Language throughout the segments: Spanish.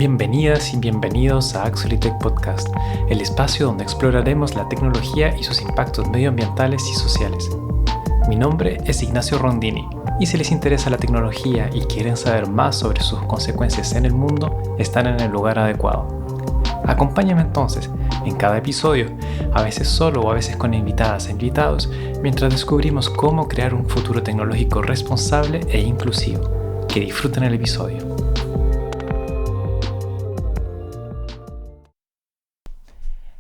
Bienvenidas y bienvenidos a Axolitech Podcast, el espacio donde exploraremos la tecnología y sus impactos medioambientales y sociales. Mi nombre es Ignacio Rondini, y si les interesa la tecnología y quieren saber más sobre sus consecuencias en el mundo, están en el lugar adecuado. Acompáñame entonces en cada episodio, a veces solo o a veces con invitadas e invitados, mientras descubrimos cómo crear un futuro tecnológico responsable e inclusivo. Que disfruten el episodio.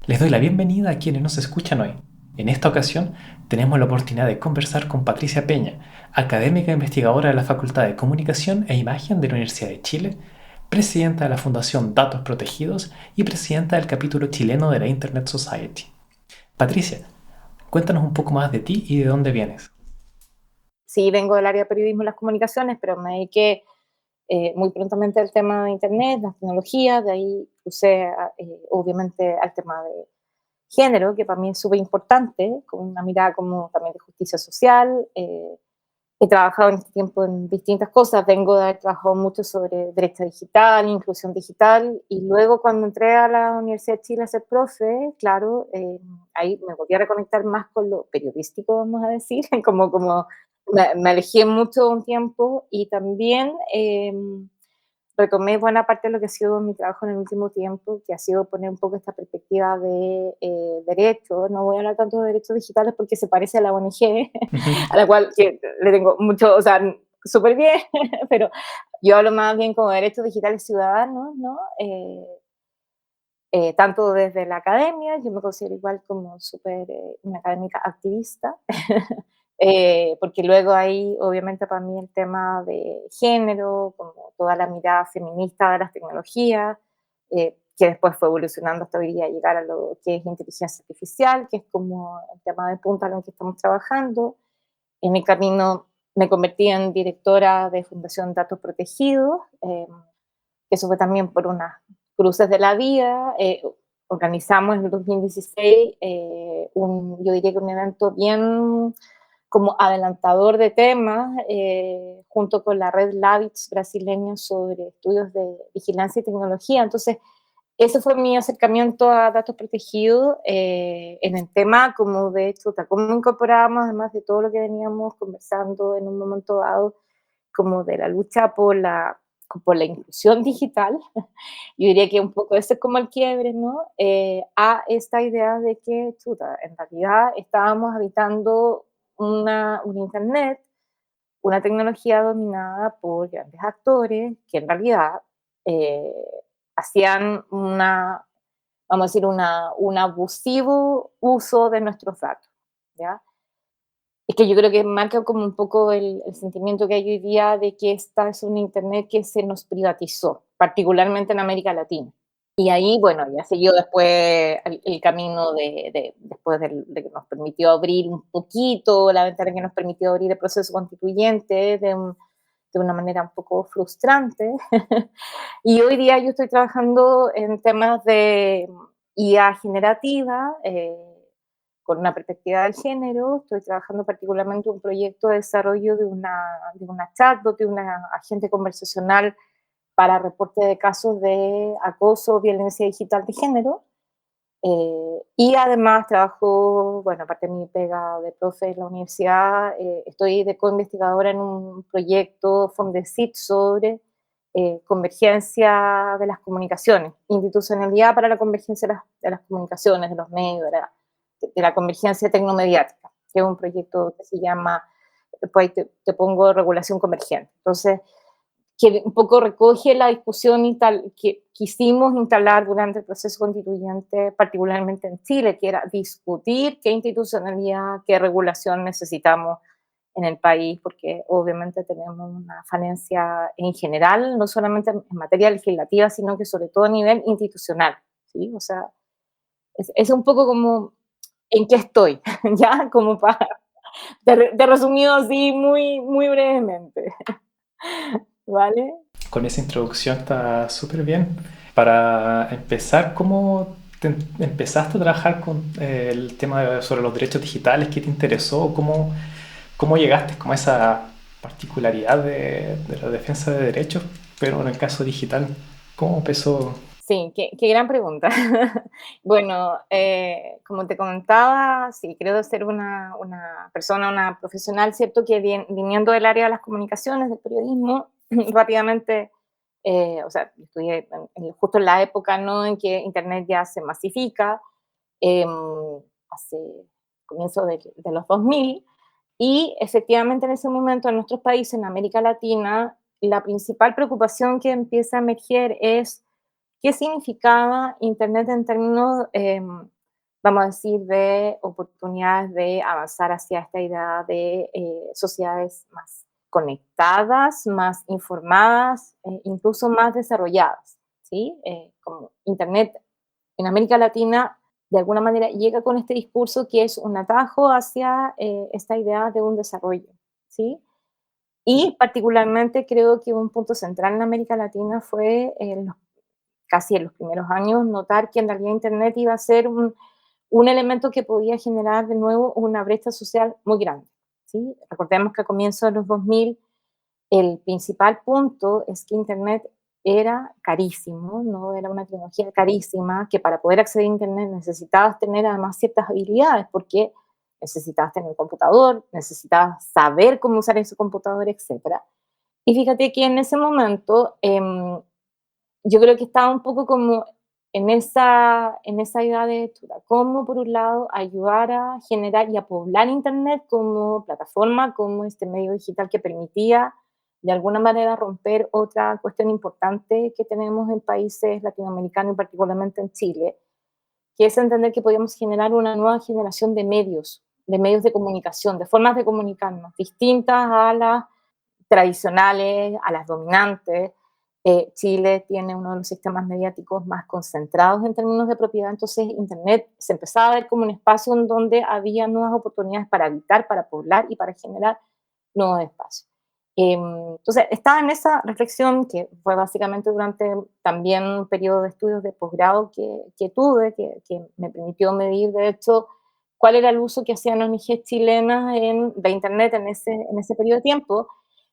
Les doy la bienvenida a quienes nos escuchan hoy. En esta ocasión tenemos la oportunidad de conversar con Patricia Peña, académica e investigadora de la Facultad de Comunicación e Imagen de la Universidad de Chile, presidenta de la Fundación Datos Protegidos y presidenta del capítulo chileno de la Internet Society. Patricia, cuéntanos un poco más de ti y de dónde vienes. Sí, vengo del área de periodismo y las comunicaciones, pero me dediqué muy prontamente al tema de Internet, las tecnologías, de ahí puse obviamente al tema de género, que para mí es súper importante, con una mirada como también de justicia social. He trabajado en este tiempo en distintas cosas, vengo de haber trabajado mucho sobre brecha digital, inclusión digital, y luego cuando entré a la Universidad de Chile a ser profe, claro, ahí me volví a reconectar más con lo periodístico, vamos a decir, como me alejé mucho un tiempo y también retomé buena parte de lo que ha sido mi trabajo en el último tiempo, que ha sido poner un poco esta perspectiva de derecho. No voy a hablar tanto de derechos digitales porque se parece a la ONG, a la cual que le tengo mucho, o sea, súper bien, pero yo hablo más bien como derechos digitales ciudadanos, ¿no? Tanto desde la academia, yo me considero igual como súper una académica activista, porque luego ahí obviamente para mí el tema de género, como toda la mirada feminista de las tecnologías, que después fue evolucionando hasta hoy día llegar a lo que es inteligencia artificial, que es como el tema de punta en el que estamos trabajando. En el camino me convertí en directora de Fundación Datos Protegidos, eso fue también por unas cruces de la vida. Organizamos en el 2016 yo diría que un evento bien como adelantador de temas, junto con la red Labits brasileña sobre estudios de vigilancia y tecnología. Entonces, ese fue mi acercamiento a datos protegidos en el tema como de chuta, cómo incorporábamos, además de todo lo que veníamos conversando en un momento dado, como de la lucha por la inclusión digital. Yo diría que un poco ese es como el quiebre, ¿no? A esta idea de que, chuta, en realidad estábamos habitando un Internet, una tecnología dominada por grandes actores que en realidad eh, hacían vamos a decir, un abusivo uso de nuestros datos, ¿ya? Es que yo creo que marca como un poco el sentimiento que hay hoy día de que esta es una Internet que se nos privatizó, particularmente en América Latina. Y ahí, bueno, ya siguió después el camino después de que nos permitió abrir un poquito, la ventana que nos permitió abrir el proceso constituyente de una manera un poco frustrante. Y hoy día yo estoy trabajando en temas de IA generativa, con una perspectiva de género. Estoy trabajando particularmente en un proyecto de desarrollo de una chatbot, de una agente conversacional para reporte de casos de acoso o violencia digital de género. Y además trabajo, bueno, aparte de mi pega de profe en la universidad, estoy de co-investigadora en un proyecto Fondesit sobre convergencia de las comunicaciones, institucionalidad para la convergencia de las comunicaciones, de los medios, de la convergencia tecnomediática, que es un proyecto que se llama, pues te pongo regulación convergente. Entonces, que un poco recoge la discusión que quisimos instalar durante el proceso constituyente, particularmente en Chile, que era discutir qué institucionalidad, qué regulación necesitamos en el país, porque obviamente tenemos una falencia en general, no solamente en materia legislativa, sino que sobre todo a nivel institucional, ¿sí? O sea, es un poco como en qué estoy, ¿ya? Como de resumido así muy, muy brevemente. ¿Vale? Con esa introducción está súper bien. Para empezar, ¿cómo empezaste a trabajar con el tema sobre los derechos digitales? ¿Qué te interesó? ¿Cómo llegaste como a esa particularidad de la defensa de derechos, pero en el caso digital? ¿Cómo empezó? Sí, qué gran pregunta. Bueno, como te comentaba, sí, creo ser una persona, una profesional, ¿cierto? Que viniendo del área de las comunicaciones, del periodismo, rápidamente, o sea, estudié justo en la época, ¿no? En que Internet ya se masifica, em, hace comienzo de los 2000, y efectivamente en ese momento en nuestros países, en América Latina, la principal preocupación que empieza a emerger es qué significaba Internet en términos, vamos a decir, de oportunidades de avanzar hacia esta idea de sociedades más conectadas, más informadas, incluso más desarrolladas, ¿sí? Como Internet en América Latina, de alguna manera, llega con este discurso que es un atajo hacia esta idea de un desarrollo, ¿sí? Y particularmente creo que un punto central en América Latina fue casi en los primeros años, notar que en realidad Internet iba a ser un elemento que podía generar de nuevo una brecha social muy grande, ¿sí? Recordemos que a comienzos de los 2000 el principal punto es que Internet era carísimo, ¿no? Era una tecnología carísima, que para poder acceder a Internet necesitabas tener además ciertas habilidades, porque necesitabas tener un computador, necesitabas saber cómo usar ese computador, etcétera. Y fíjate que en ese momento, yo creo que estaba un poco como en esa idea de chuta, cómo por un lado ayudar a generar y a poblar Internet como plataforma, como este medio digital que permitía de alguna manera romper otra cuestión importante que tenemos en países latinoamericanos y particularmente en Chile, que es entender que podíamos generar una nueva generación de medios de comunicación, de formas de comunicarnos, distintas a las tradicionales, a las dominantes. Chile tiene uno de los sistemas mediáticos más concentrados en términos de propiedad, entonces Internet se empezaba a ver como un espacio en donde había nuevas oportunidades para habitar, para poblar y para generar nuevos espacios. Entonces, estaba en esa reflexión que fue básicamente durante también un periodo de estudios de posgrado que tuve, que me permitió medir, de hecho, cuál era el uso que hacían ONGs chilenas de Internet en ese periodo de tiempo.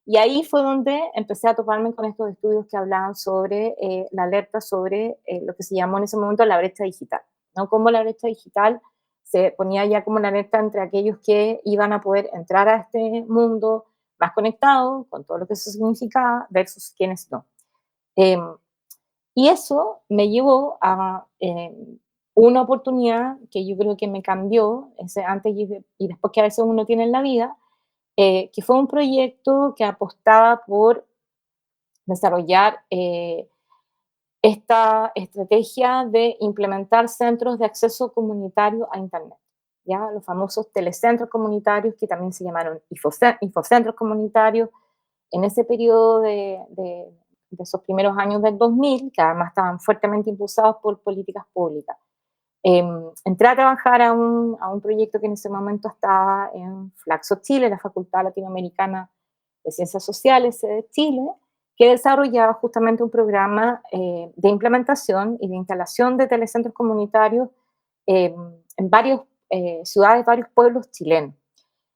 Y ahí fue donde empecé a toparme con estos estudios que hablaban sobre la alerta sobre lo que se llamó en ese momento la brecha digital, ¿no? Cómo la brecha digital se ponía ya como la alerta entre aquellos que iban a poder entrar a este mundo más conectado, con todo lo que eso significaba, versus quienes no. Eh, y eso me llevó a una oportunidad que yo creo que me cambió, ese antes y después que a veces uno tiene en la vida, que fue un proyecto que apostaba por desarrollar esta estrategia de implementar centros de acceso comunitario a Internet, ¿ya? Los famosos telecentros comunitarios, que también se llamaron infocentros comunitarios, en ese periodo de esos primeros años del 2000, que además estaban fuertemente impulsados por políticas públicas. Entré a trabajar a un proyecto que en ese momento estaba en Flaxo, Chile, la Facultad Latinoamericana de Ciencias Sociales de Chile, que desarrollaba justamente un programa de implementación y de instalación de telecentros comunitarios en varias ciudades, varios pueblos chilenos.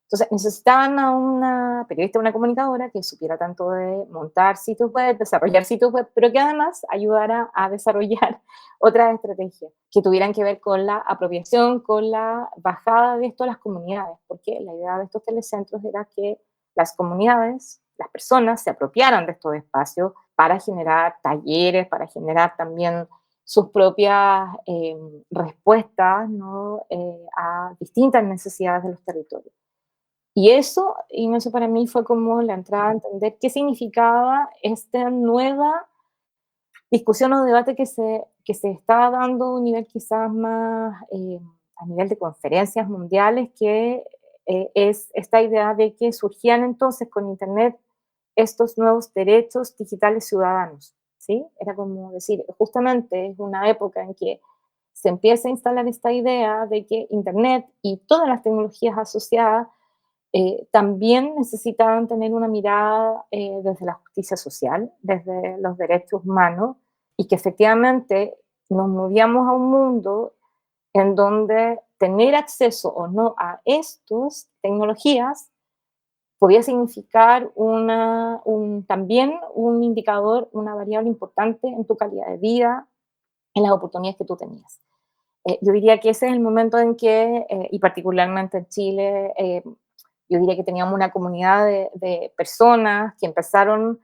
Entonces, necesitaban a una periodista, una comunicadora que supiera tanto de montar sitios web, desarrollar sitios web, pero que además ayudara a desarrollar otras estrategias que tuvieran que ver con la apropiación, con la bajada de esto a las comunidades, porque la idea de estos telecentros era que las comunidades, las personas se apropiaran de estos espacios para generar talleres, para generar también sus propias respuestas, ¿no? A distintas necesidades de los territorios. Y eso, Ignacio, para mí fue como la entrada a entender qué significaba esta nueva discusión o debate que se estaba dando a un nivel quizás más, a nivel de conferencias mundiales, que es esta idea de que surgían entonces con Internet estos nuevos derechos digitales ciudadanos, ¿sí? Era como decir, justamente es una época en que se empieza a instalar esta idea de que Internet y todas las tecnologías asociadas también necesitaban tener una mirada desde la justicia social, desde los derechos humanos, y que efectivamente nos movíamos a un mundo en donde tener acceso o no a estas tecnologías podía significar también un indicador, una variable importante en tu calidad de vida, en las oportunidades que tú tenías. Yo diría que ese es el momento en que, y particularmente en Chile, yo diría que teníamos una comunidad de personas que empezaron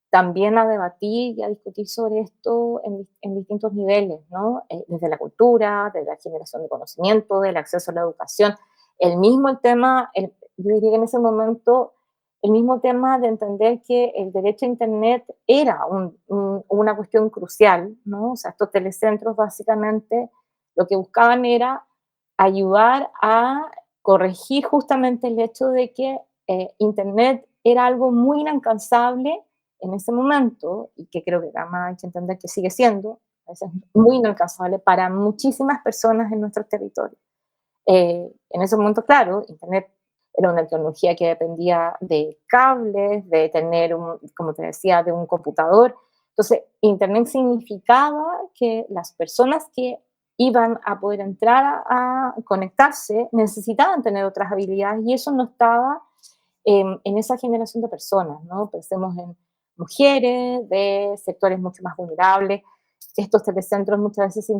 también a debatir y a discutir sobre esto en distintos niveles, ¿no? Desde la cultura, desde la generación de conocimiento, del acceso a la educación. El tema, yo diría que en ese momento, el mismo tema de entender que el derecho a Internet era una cuestión crucial, ¿no? O sea, estos telecentros básicamente lo que buscaban era ayudar a corregir justamente el hecho de que Internet era algo muy inalcanzable en ese momento, y que creo que además hay que entender que sigue siendo, a veces muy inalcanzable para muchísimas personas en nuestros territorios. En ese momento, claro, Internet era una tecnología que dependía de cables, de tener, como te decía, de un computador. Entonces, Internet significaba que las personas que iban a poder entrar a conectarse necesitaban tener otras habilidades y eso no estaba en esa generación de personas, ¿no? Pensemos en mujeres de sectores mucho más vulnerables. Estos telecentros muchas veces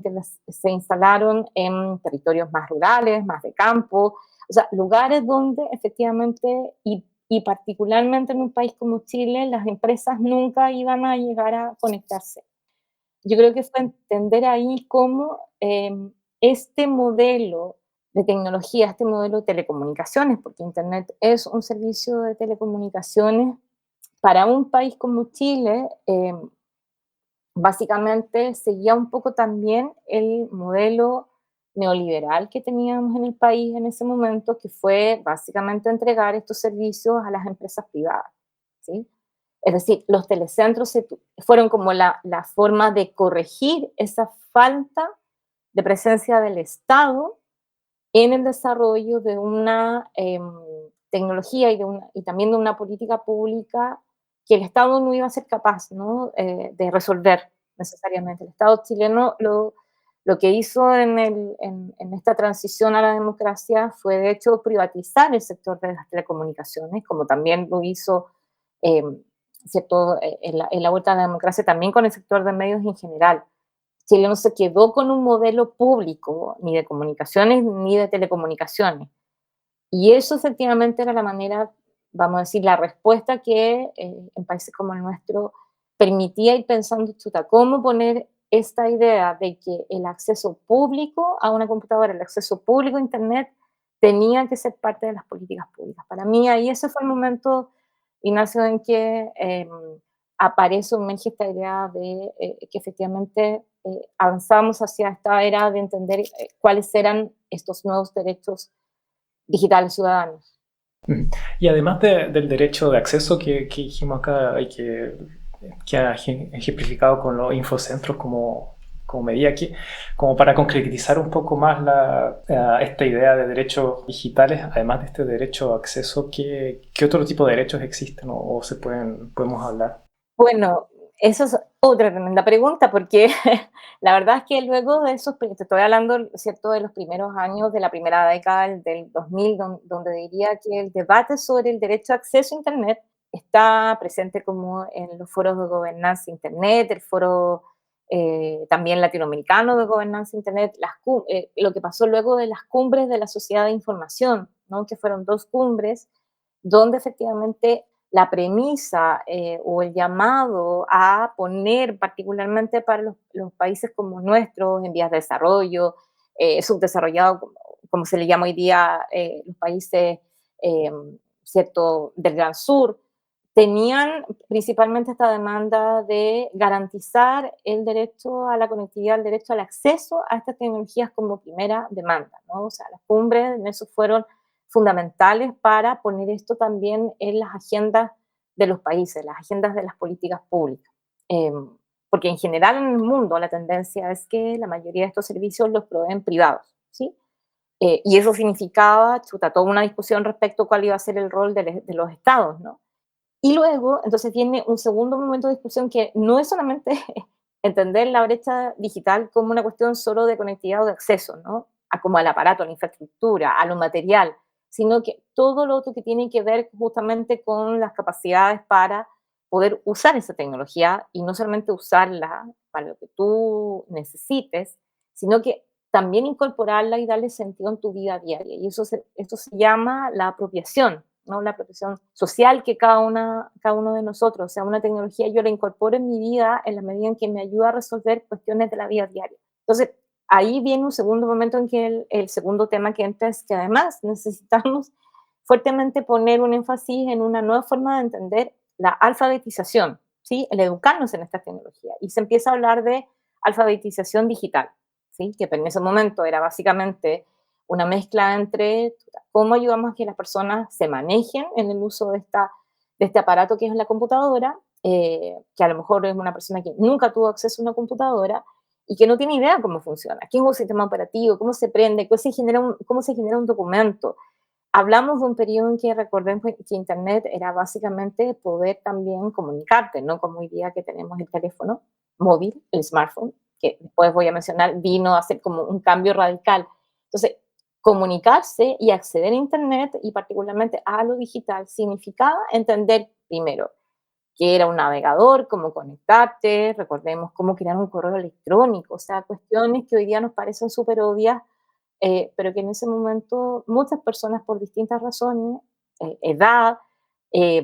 se instalaron en territorios más rurales, más de campo, o sea, lugares donde efectivamente, y particularmente en un país como Chile, las empresas nunca iban a llegar a conectarse. Yo creo que fue entender ahí cómo este modelo de tecnología, este modelo de telecomunicaciones, porque Internet es un servicio de telecomunicaciones, para un país como Chile, básicamente seguía un poco también el modelo neoliberal que teníamos en el país en ese momento, que fue básicamente entregar estos servicios a las empresas privadas, ¿sí? Es decir, los telecentros fueron como la forma de corregir esa falta de presencia del Estado en el desarrollo de una tecnología y también de una política pública que el Estado no iba a ser capaz, ¿no? De resolver necesariamente. El Estado chileno lo que hizo en esta transición a la democracia fue, de hecho, privatizar el sector de las telecomunicaciones, como también lo hizo eh, ¿cierto? En la vuelta a la democracia, también con el sector de medios en general. Chile no se quedó con un modelo público, ni de comunicaciones, ni de telecomunicaciones. Y eso efectivamente era la manera, vamos a decir, la respuesta que en países como el nuestro permitía ir pensando, chuta, ¿cómo poner esta idea de que el acceso público a una computadora, el acceso público a Internet, tenía que ser parte de las políticas públicas? Para mí ahí ese fue el momento, Ignacio, en que aparece o emerge esta idea de que efectivamente avanzamos hacia esta era de entender cuáles eran estos nuevos derechos digitales ciudadanos. Mm. Y además del derecho de acceso que dijimos acá y que ha ejemplificado con los infocentros como medida aquí, como para concretizar un poco más esta idea de derechos digitales, además de este derecho a acceso, ¿qué otro tipo de derechos existen o podemos hablar? Bueno, eso es otra tremenda pregunta, porque la verdad es que luego de esos, te estoy hablando, ¿cierto?, de los primeros años de la primera década del 2000, donde diría que el debate sobre el derecho a acceso a Internet está presente como en los foros de gobernanza Internet, el foro también latinoamericano de gobernanza Internet, lo que pasó luego de las cumbres de la sociedad de información, ¿no?, que fueron dos cumbres donde efectivamente la premisa o el llamado a poner, particularmente para los países como nuestros, en vías de desarrollo, subdesarrollados, como se le llama hoy día, los países eh, ¿cierto? Del Gran Sur, tenían principalmente esta demanda de garantizar el derecho a la conectividad, el derecho al acceso a estas tecnologías como primera demanda, ¿no? O sea, las cumbres en eso fueron fundamentales para poner esto también en las agendas de los países, las agendas de las políticas públicas. Eh, Porque en general en el mundo la tendencia es que la mayoría de estos servicios los proveen privados, ¿sí? Y eso significaba, chuta, toda una discusión respecto a cuál iba a ser el rol de los estados, ¿no? Y luego, entonces viene un segundo momento de discusión que no es solamente entender la brecha digital como una cuestión solo de conectividad o de acceso, ¿no? Como al aparato, a la infraestructura, a lo material, sino que todo lo otro que tiene que ver justamente con las capacidades para poder usar esa tecnología y no solamente usarla para lo que tú necesites, sino que también incorporarla y darle sentido en tu vida diaria. Y esto se llama la apropiación, ¿no? La apropiación social que cada uno de nosotros, o sea, una tecnología yo la incorporo en mi vida en la medida en que me ayuda a resolver cuestiones de la vida diaria. Entonces, ahí viene un segundo momento en que el segundo tema que entra es que además necesitamos fuertemente poner un énfasis en una nueva forma de entender la alfabetización, ¿sí? El educarnos en esta tecnología. Y se empieza a hablar de alfabetización digital, ¿sí? Que en ese momento era básicamente una mezcla entre cómo ayudamos a que las personas se manejen en el uso de este aparato que es la computadora, que a lo mejor es una persona que nunca tuvo acceso a una computadora y que no tiene idea cómo funciona, qué es un sistema operativo, cómo se prende, cómo se genera un documento. Hablamos de un periodo en que recordemos que Internet era básicamente poder también comunicarte, no como hoy día que tenemos el teléfono móvil, el smartphone, que después voy a mencionar, vino a hacer como un cambio radical. Entonces, comunicarse y acceder a Internet y particularmente a lo digital significaba entender primero qué era un navegador, cómo conectarte, recordemos cómo crear un correo electrónico, o sea, cuestiones que hoy día nos parecen súper obvias, pero que en ese momento muchas personas por distintas razones, edad, eh,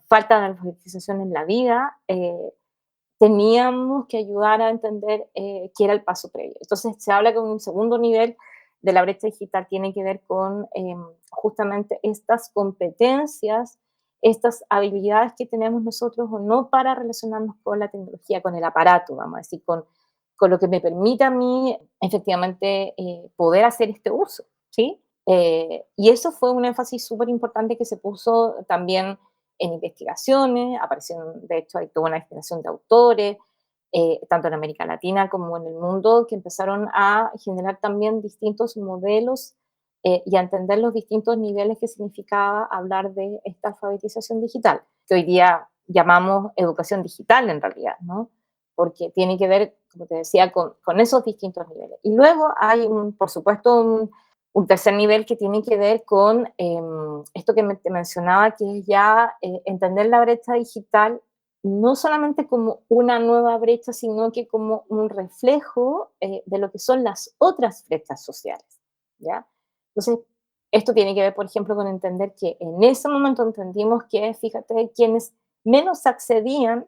falta de alfabetización en la vida, teníamos que ayudar a entender qué era el paso previo. Entonces se habla que un segundo nivel de la brecha digital tiene que ver con justamente estas competencias, estas habilidades que tenemos nosotros o no para relacionarnos con la tecnología, con el aparato, vamos a decir, con lo que me permite a mí efectivamente poder hacer este uso, ¿sí? Y eso fue un énfasis súper importante que se puso también en investigaciones, aparecieron, de hecho, hay toda una generación de autores, tanto en América Latina como en el mundo, que empezaron a generar también distintos modelos y a entender los distintos niveles que significaba hablar de esta alfabetización digital, que hoy día llamamos educación digital en realidad, ¿no? Porque tiene que ver, como te decía, con esos distintos niveles. Y luego hay, por supuesto, un tercer nivel que tiene que ver con esto que te mencionaba, que es ya entender la brecha digital no solamente como una nueva brecha, sino que como un reflejo de lo que son las otras brechas sociales, ¿ya? Entonces, esto tiene que ver, por ejemplo, con entender que en ese momento entendimos que, fíjate, quienes menos accedían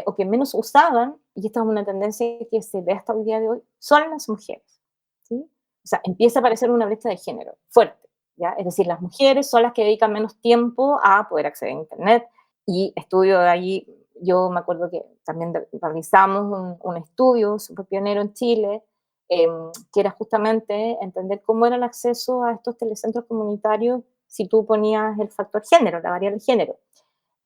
o que menos usaban, y esta es una tendencia que se ve hasta el día de hoy, son las mujeres, ¿sí? O sea, empieza a aparecer una brecha de género fuerte, ¿ya? Es decir, las mujeres son las que dedican menos tiempo a poder acceder a Internet, y estudio de ahí, yo me acuerdo que también realizamos un estudio súper pionero en Chile, eh, que era justamente entender cómo era el acceso a estos telecentros comunitarios si tú ponías el factor género, la variable género.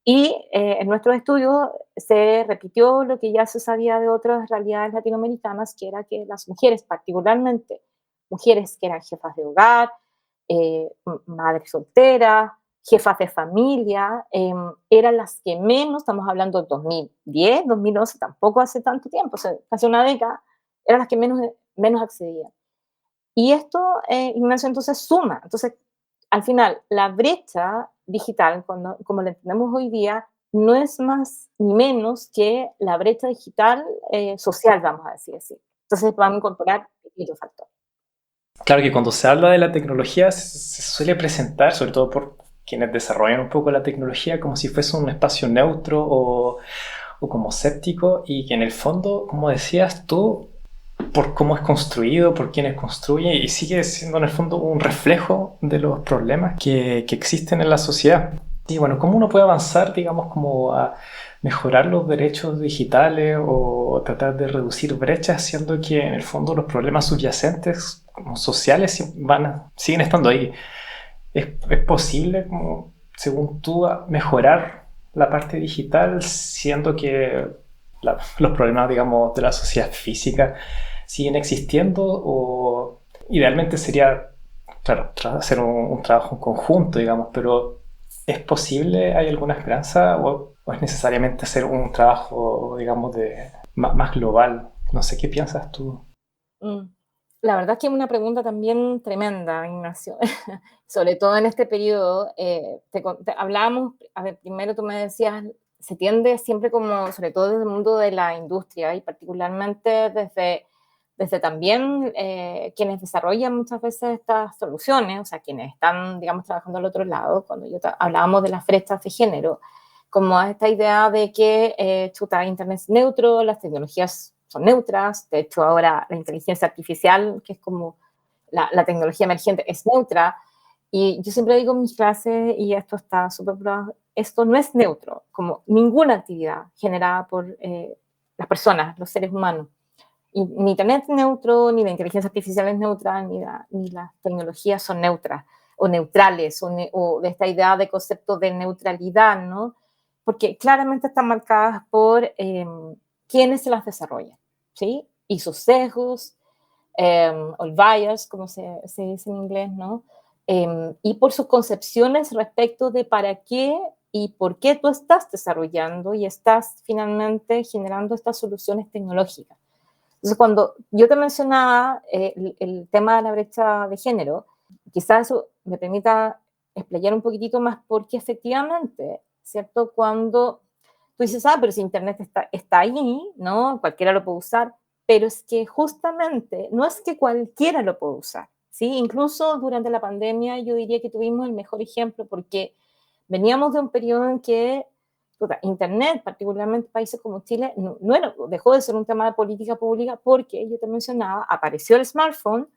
Y en nuestros estudios se repitió lo que ya se sabía de otras realidades latinoamericanas, que era que las mujeres, particularmente mujeres que eran jefas de hogar, madres solteras, jefas de familia, eran las que menos, estamos hablando de 2010, 2011, tampoco hace tanto tiempo, o sea, hace una década, eran las que menos accedían. Y esto, Ignacio, entonces suma. Entonces, al final, la brecha digital, como la entendemos hoy día, no es más ni menos que la brecha digital social, vamos a decir así. Entonces, vamos a incorporar distintos factores. Claro que cuando se habla de la tecnología se suele presentar, sobre todo por quienes desarrollan un poco la tecnología, como si fuese un espacio neutro o como séptico, y que en el fondo, como decías tú, por cómo es construido, por quiénes construye, y sigue siendo en el fondo un reflejo de los problemas que existen en la sociedad. Y bueno, ¿cómo uno puede avanzar, digamos, como a mejorar los derechos digitales o tratar de reducir brechas, siendo que en el fondo los problemas subyacentes como sociales siguen estando ahí? ¿Es posible, como, según tú, mejorar la parte digital, siendo que los problemas, digamos, de la sociedad física siguen existiendo? O idealmente sería, claro, hacer un trabajo en conjunto, digamos, pero ¿es posible? ¿Hay alguna esperanza? ¿O es necesariamente hacer un trabajo, digamos, más global? No sé, ¿qué piensas tú? Mm. La verdad es que es una pregunta también tremenda, Ignacio. Sobre todo en este periodo, hablábamos, a ver, primero tú me decías, se tiende siempre como, sobre todo desde el mundo de la industria y particularmente desde también quienes desarrollan muchas veces estas soluciones, o sea, quienes están, digamos, trabajando al otro lado, cuando hablábamos de las brechas de género, como esta idea de que chuta, Internet es neutro, las tecnologías son neutras, de hecho ahora la inteligencia artificial, que es como la tecnología emergente, es neutra, y yo siempre digo en mis clases, y esto está súper probado, esto no es neutro, como ninguna actividad generada por las personas, los seres humanos. Y ni Internet es neutro, ni la inteligencia artificial es neutra, ni las tecnologías son neutras o neutrales, o de esta idea de concepto de neutralidad, ¿no? Porque claramente están marcadas por quienes se las desarrollan, ¿sí? Y sus sesgos, o el bias, como se dice en inglés, ¿no? Y por sus concepciones respecto de para qué y por qué tú estás desarrollando y estás finalmente generando estas soluciones tecnológicas. Entonces, cuando yo te mencionaba el tema de la brecha de género, quizás eso me permita explayar un poquitito más porque efectivamente, ¿cierto? Cuando tú dices, pero si Internet está ahí, ¿no? Cualquiera lo puede usar, pero es que justamente no es que cualquiera lo pueda usar, ¿sí? Incluso durante la pandemia yo diría que tuvimos el mejor ejemplo porque veníamos de un periodo en que Internet, particularmente en países como Chile, dejó de ser un tema de política pública porque, yo te mencionaba, apareció el smartphone,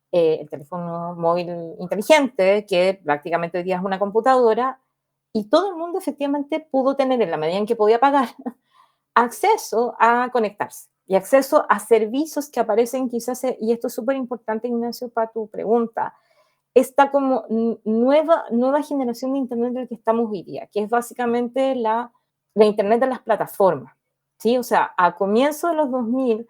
el teléfono móvil inteligente, que prácticamente hoy día es una computadora, y todo el mundo efectivamente pudo tener, en la medida en que podía pagar, acceso a conectarse y acceso a servicios que aparecen quizás, y esto es súper importante, Ignacio, para tu pregunta, esta como nueva generación de Internet del que estamos hoy día, que es básicamente la Internet de las plataformas, ¿sí? O sea, a comienzos de los 2000,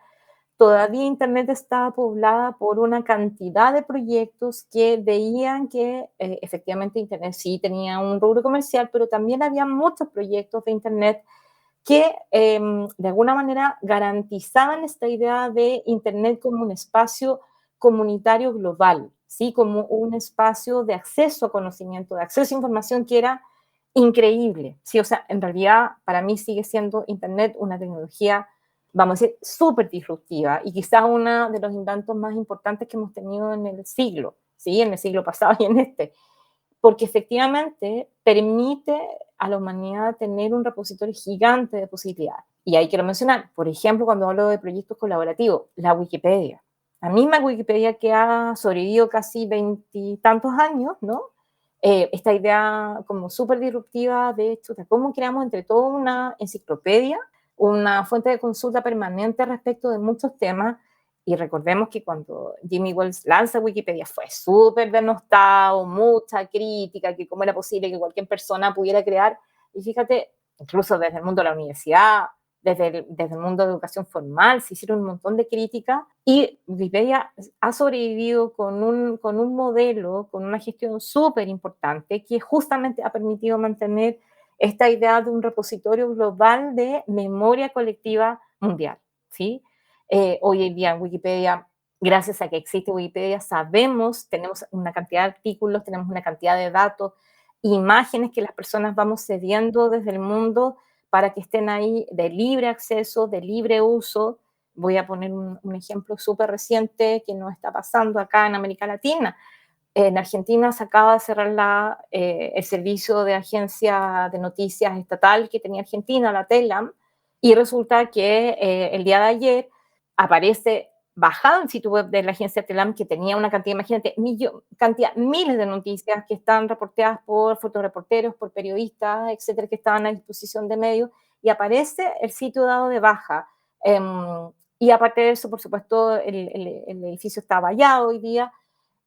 todavía Internet estaba poblada por una cantidad de proyectos que veían que efectivamente Internet sí tenía un rubro comercial, pero también había muchos proyectos de Internet que de alguna manera garantizaban esta idea de Internet como un espacio comunitario global, ¿sí? Como un espacio de acceso a conocimiento, de acceso a información que era increíble, ¿sí? O sea, en realidad para mí sigue siendo Internet una tecnología, vamos a decir, súper disruptiva y quizás uno de los inventos más importantes que hemos tenido en el siglo, ¿sí? En el siglo pasado y en este, porque efectivamente permite a la humanidad tener un repositorio gigante de posibilidades. Y ahí quiero mencionar, por ejemplo, cuando hablo de proyectos colaborativos, la Wikipedia. La misma Wikipedia que ha sobrevivido casi veintitantos años, ¿no? Esta idea como súper disruptiva de hecho, de cómo creamos entre todos una enciclopedia, una fuente de consulta permanente respecto de muchos temas. Y recordemos que cuando Jimmy Wales lanza Wikipedia fue súper denostado, mucha crítica, que cómo era posible que cualquier persona pudiera crear. Y fíjate, incluso desde el mundo de la universidad, desde el mundo de educación formal, se hicieron un montón de críticas y Wikipedia ha sobrevivido con un modelo, con una gestión súper importante que justamente ha permitido mantener esta idea de un repositorio global de memoria colectiva mundial, ¿sí? Hoy en día en Wikipedia, gracias a que existe Wikipedia, sabemos, tenemos una cantidad de artículos, tenemos una cantidad de datos, imágenes que las personas vamos cediendo desde el mundo para que estén ahí de libre acceso, de libre uso. Voy a poner un ejemplo súper reciente que nos está pasando acá en América Latina. En Argentina se acaba de cerrar el servicio de agencia de noticias estatal que tenía Argentina, la TELAM, y resulta que el día de ayer aparece bajado el sitio web de la agencia TELAM que tenía una cantidad, imagínate, miles de noticias que están reporteadas por fotoreporteros, por periodistas, etcétera, que estaban a disposición de medios, y aparece el sitio dado de baja. Y aparte de eso, por supuesto, el edificio está vallado hoy día,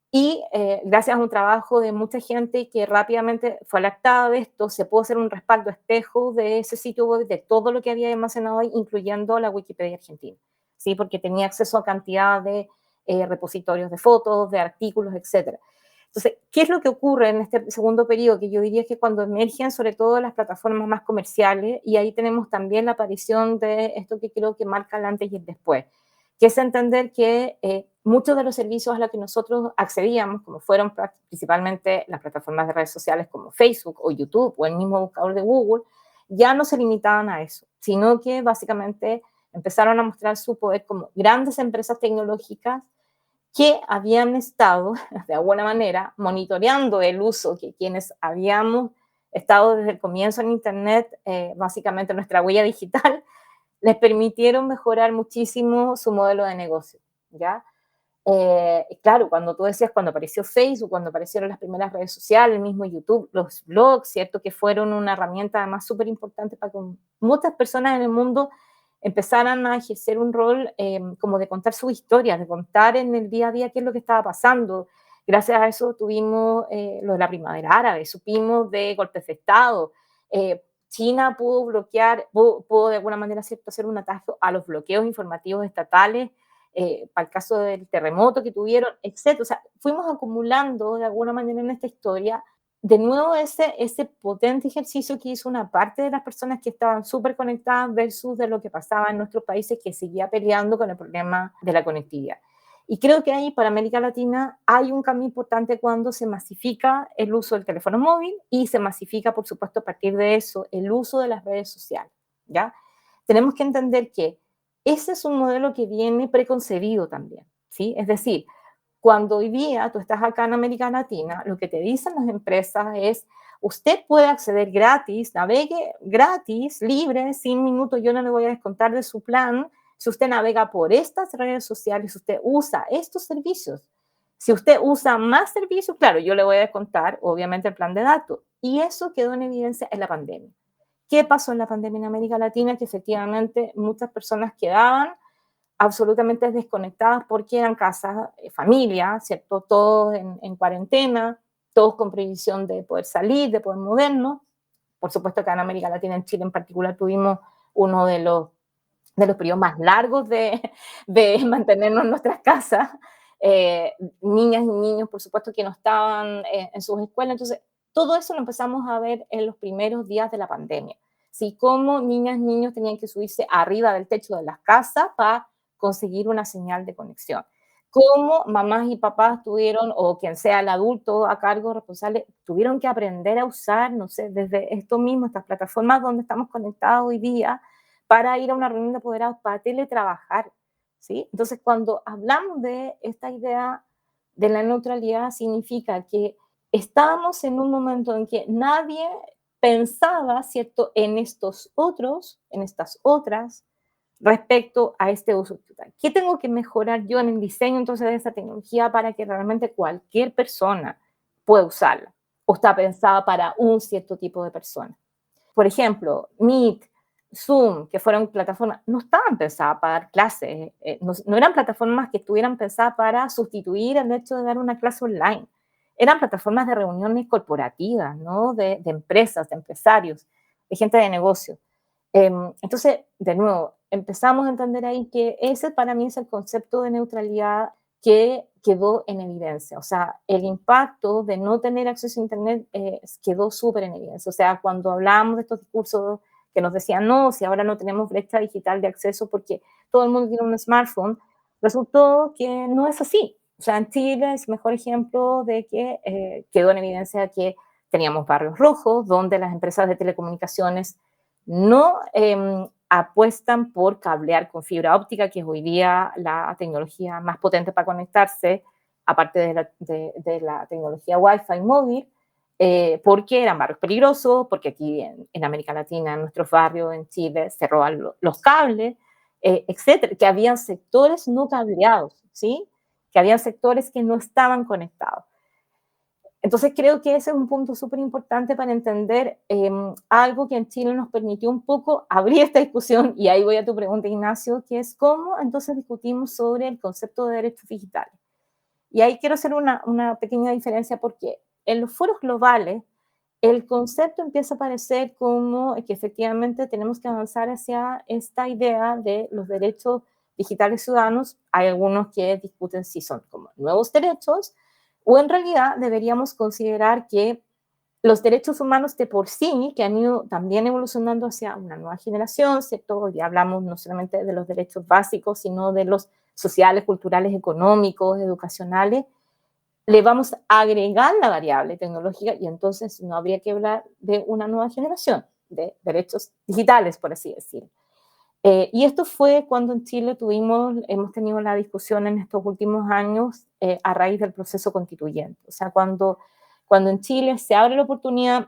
y gracias a un trabajo de mucha gente que rápidamente fue alertada de esto, se pudo hacer un respaldo espejo de ese sitio web, de todo lo que había almacenado ahí, incluyendo la Wikipedia Argentina, ¿sí? Porque tenía acceso a cantidad de repositorios de fotos, de artículos, etcétera. Entonces, ¿qué es lo que ocurre en este segundo periodo? Que yo diría que cuando emergen sobre todo las plataformas más comerciales, y ahí tenemos también la aparición de esto que creo que marca el antes y el después, que es entender que muchos de los servicios a los que nosotros accedíamos, como fueron principalmente las plataformas de redes sociales como Facebook o YouTube o el mismo buscador de Google, ya no se limitaban a eso, sino que básicamente empezaron a mostrar su poder como grandes empresas tecnológicas que habían estado, de alguna manera, monitoreando el uso que quienes habíamos estado desde el comienzo en Internet, básicamente nuestra huella digital, les permitieron mejorar muchísimo su modelo de negocio, ¿ya? Claro, cuando tú decías, cuando apareció Facebook, cuando aparecieron las primeras redes sociales, el mismo YouTube, los blogs, ¿cierto? Que fueron una herramienta además súper importante para que muchas personas en el mundo empezaran a ejercer un rol como de contar sus historias, de contar en el día a día qué es lo que estaba pasando. Gracias a eso tuvimos lo de la primavera árabe, supimos de golpes de Estado. China pudo bloquear, pudo de alguna manera, ¿cierto?, hacer un atajo a los bloqueos informativos estatales para el caso del terremoto que tuvieron, etcétera. O sea, fuimos acumulando de alguna manera en esta historia, de nuevo ese potente ejercicio que hizo una parte de las personas que estaban súper conectadas versus de lo que pasaba en nuestros países que seguía peleando con el problema de la conectividad. Y creo que ahí para América Latina hay un cambio importante cuando se masifica el uso del teléfono móvil y se masifica, por supuesto, a partir de eso, el uso de las redes sociales, ¿ya? Tenemos que entender que ese es un modelo que viene preconcebido también, ¿sí? Es decir, cuando hoy día tú estás acá en América Latina, lo que te dicen las empresas es, usted puede acceder gratis, navegue gratis, libre, sin minutos, yo no le voy a descontar de su plan, si usted navega por estas redes sociales, si usted usa estos servicios. Si usted usa más servicios, claro, yo le voy a descontar, obviamente, el plan de datos. Y eso quedó en evidencia en la pandemia. ¿Qué pasó en la pandemia en América Latina? Que efectivamente muchas personas quedaban absolutamente desconectadas porque eran casas, familia, ¿cierto? Todos en cuarentena, todos con previsión de poder salir, de poder movernos. Por supuesto que en América Latina, en Chile en particular, tuvimos uno de los periodos más largos de mantenernos en nuestras casas. Niñas y niños, por supuesto, que no estaban en sus escuelas. Entonces, todo eso lo empezamos a ver en los primeros días de la pandemia. Sí, cómo niñas y niños tenían que subirse arriba del techo de las casas para conseguir una señal de conexión. Cómo mamás y papás tuvieron, o quien sea el adulto a cargo responsable, tuvieron que aprender a usar, no sé, desde esto mismo, estas plataformas donde estamos conectados hoy día, para ir a una reunión de apoderados, para teletrabajar, ¿sí? Entonces, cuando hablamos de esta idea de la neutralidad, significa que estábamos en un momento en que nadie pensaba, ¿cierto?, en estos otros, en estas otras, respecto a este uso total. ¿Qué tengo que mejorar yo en el diseño entonces de esa tecnología para que realmente cualquier persona pueda usarla? ¿O está pensada para un cierto tipo de persona? Por ejemplo, Meet, Zoom, que fueron plataformas, no estaban pensadas para dar clases, no eran plataformas que estuvieran pensadas para sustituir el hecho de dar una clase online. Eran plataformas de reuniones corporativas, ¿no? De empresas, de empresarios, de gente de negocio. Entonces, de nuevo, empezamos a entender ahí que ese para mí es el concepto de neutralidad que quedó en evidencia. O sea, el impacto de no tener acceso a Internet quedó súper en evidencia. O sea, cuando hablábamos de estos discursos que nos decían, no, si ahora no tenemos brecha digital de acceso porque todo el mundo tiene un smartphone, resultó que no es así. O sea, en Chile es el mejor ejemplo de que quedó en evidencia que teníamos barrios rojos donde las empresas de telecomunicaciones no apuestan por cablear con fibra óptica, que es hoy día la tecnología más potente para conectarse, aparte de la tecnología Wi-Fi móvil, porque eran barrios peligrosos, porque aquí en América Latina, en nuestros barrios, en Chile, se roban los cables, etcétera, que habían sectores no cableados, ¿sí? Que habían sectores que no estaban conectados. Entonces creo que ese es un punto súper importante para entender algo que en Chile nos permitió un poco abrir esta discusión, y ahí voy a tu pregunta, Ignacio, que es cómo entonces discutimos sobre el concepto de derechos digitales. Y ahí quiero hacer una pequeña diferencia porque en los foros globales el concepto empieza a aparecer como que efectivamente tenemos que avanzar hacia esta idea de los derechos digitales ciudadanos. Hay algunos que discuten si son como nuevos derechos o en realidad deberíamos considerar que los derechos humanos de por sí, que han ido también evolucionando hacia una nueva generación, ¿cierto? Hoy hablamos no solamente de los derechos básicos, sino de los sociales, culturales, económicos, educacionales, le vamos a agregar la variable tecnológica y entonces no habría que hablar de una nueva generación de derechos digitales, por así decirlo. Y esto fue cuando en Chile hemos tenido la discusión en estos últimos años a raíz del proceso constituyente. O sea, cuando en Chile se abre la oportunidad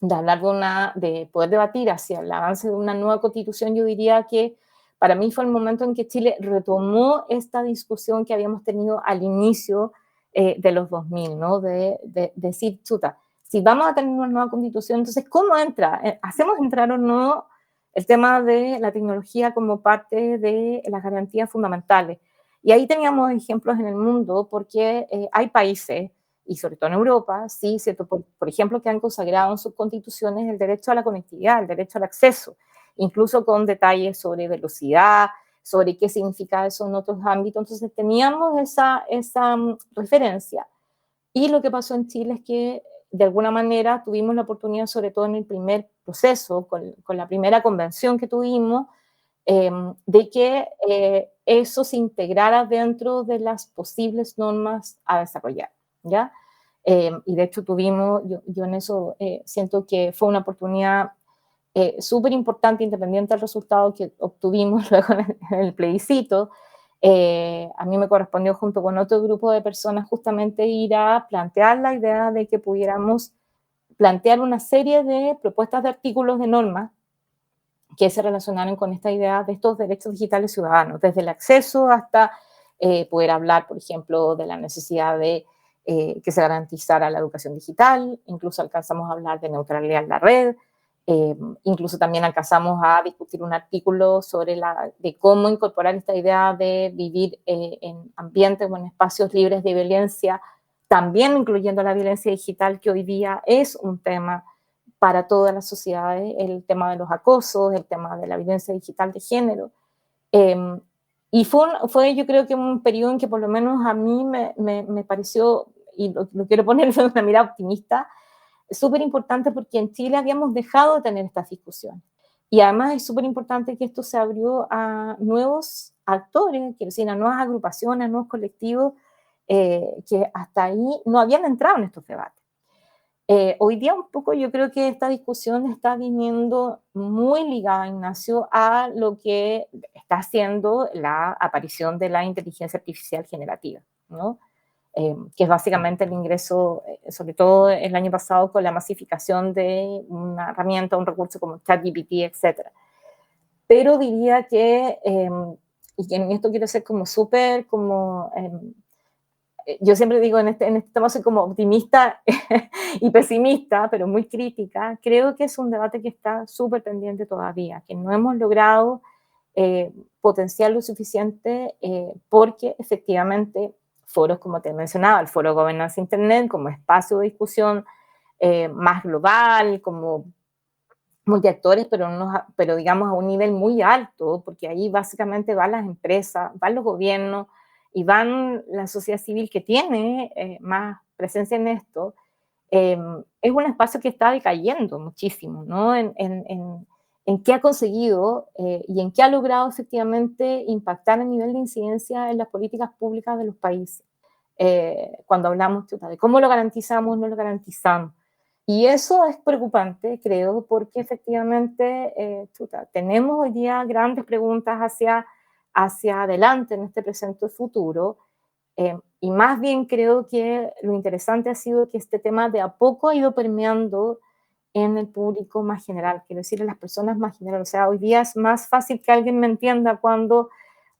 de hablar de poder debatir hacia el avance de una nueva constitución, yo diría que para mí fue el momento en que Chile retomó esta discusión que habíamos tenido al inicio de los 2000, ¿no? De decir, chuta, si vamos a tener una nueva constitución, entonces, ¿cómo entra? ¿Hacemos entrar o no el tema de la tecnología como parte de las garantías fundamentales? Y ahí teníamos ejemplos en el mundo porque hay países, y sobre todo en Europa, sí, ¿cierto? Por ejemplo, que han consagrado en sus constituciones el derecho a la conectividad, el derecho al acceso, incluso con detalles sobre velocidad, sobre qué significa eso en otros ámbitos. Entonces teníamos esa referencia. Y lo que pasó en Chile es que de alguna manera tuvimos la oportunidad, sobre todo en el primer proceso, con la primera convención que tuvimos, de que eso se integrara dentro de las posibles normas a desarrollar, ¿ya? Y de hecho yo en eso siento que fue una oportunidad súper importante, independiente del resultado que obtuvimos luego en el plebiscito. A mí me correspondió junto con otro grupo de personas justamente ir a plantear la idea de que pudiéramos plantear una serie de propuestas de artículos de normas que se relacionaron con esta idea de estos derechos digitales ciudadanos, desde el acceso hasta poder hablar, por ejemplo, de la necesidad de que se garantizara la educación digital, incluso alcanzamos a hablar de neutralidad en la red, incluso también alcanzamos a discutir un artículo de cómo incorporar esta idea de vivir en ambientes o en espacios libres de violencia, también incluyendo la violencia digital, que hoy día es un tema para todas las sociedades, el tema de los acosos, el tema de la violencia digital de género. Eh, y fue, yo creo que un periodo en que por lo menos a mí me pareció, y lo quiero poner en una mirada optimista, súper importante porque en Chile habíamos dejado de tener estas discusiones. Y además es súper importante que esto se abrió a nuevos actores, quiero decir, a nuevas agrupaciones, a nuevos colectivos que hasta ahí no habían entrado en estos debates. Hoy día un poco yo creo que esta discusión está viniendo muy ligada, Ignacio, a lo que está haciendo la aparición de la inteligencia artificial generativa, ¿no? Que es básicamente el ingreso, sobre todo el año pasado, con la masificación de una herramienta, un recurso como ChatGPT, etc. Pero diría y que en esto quiero ser como súper, yo siempre digo, en este tema soy como optimista y pesimista, pero muy crítica. Creo que es un debate que está súper pendiente todavía, que no hemos logrado potenciar lo suficiente porque efectivamente foros, como te mencionaba, el Foro Gobernanza Internet como espacio de discusión más global, como multiactores, pero digamos a un nivel muy alto, porque ahí básicamente van las empresas, van los gobiernos y van la sociedad civil que tiene más presencia en esto. eh, es un espacio que está decayendo muchísimo, ¿no? En qué ha conseguido y en qué ha logrado efectivamente impactar a nivel de incidencia en las políticas públicas de los países. Cuando hablamos chuta, de cómo lo garantizamos, no lo garantizamos. Y eso es preocupante, creo, porque efectivamente chuta, tenemos hoy día grandes preguntas hacia adelante en este presente futuro. Y más bien creo que lo interesante ha sido que este tema de a poco ha ido permeando en el público más general, quiero decir, en las personas más generales. O sea, hoy día es más fácil que alguien me entienda cuando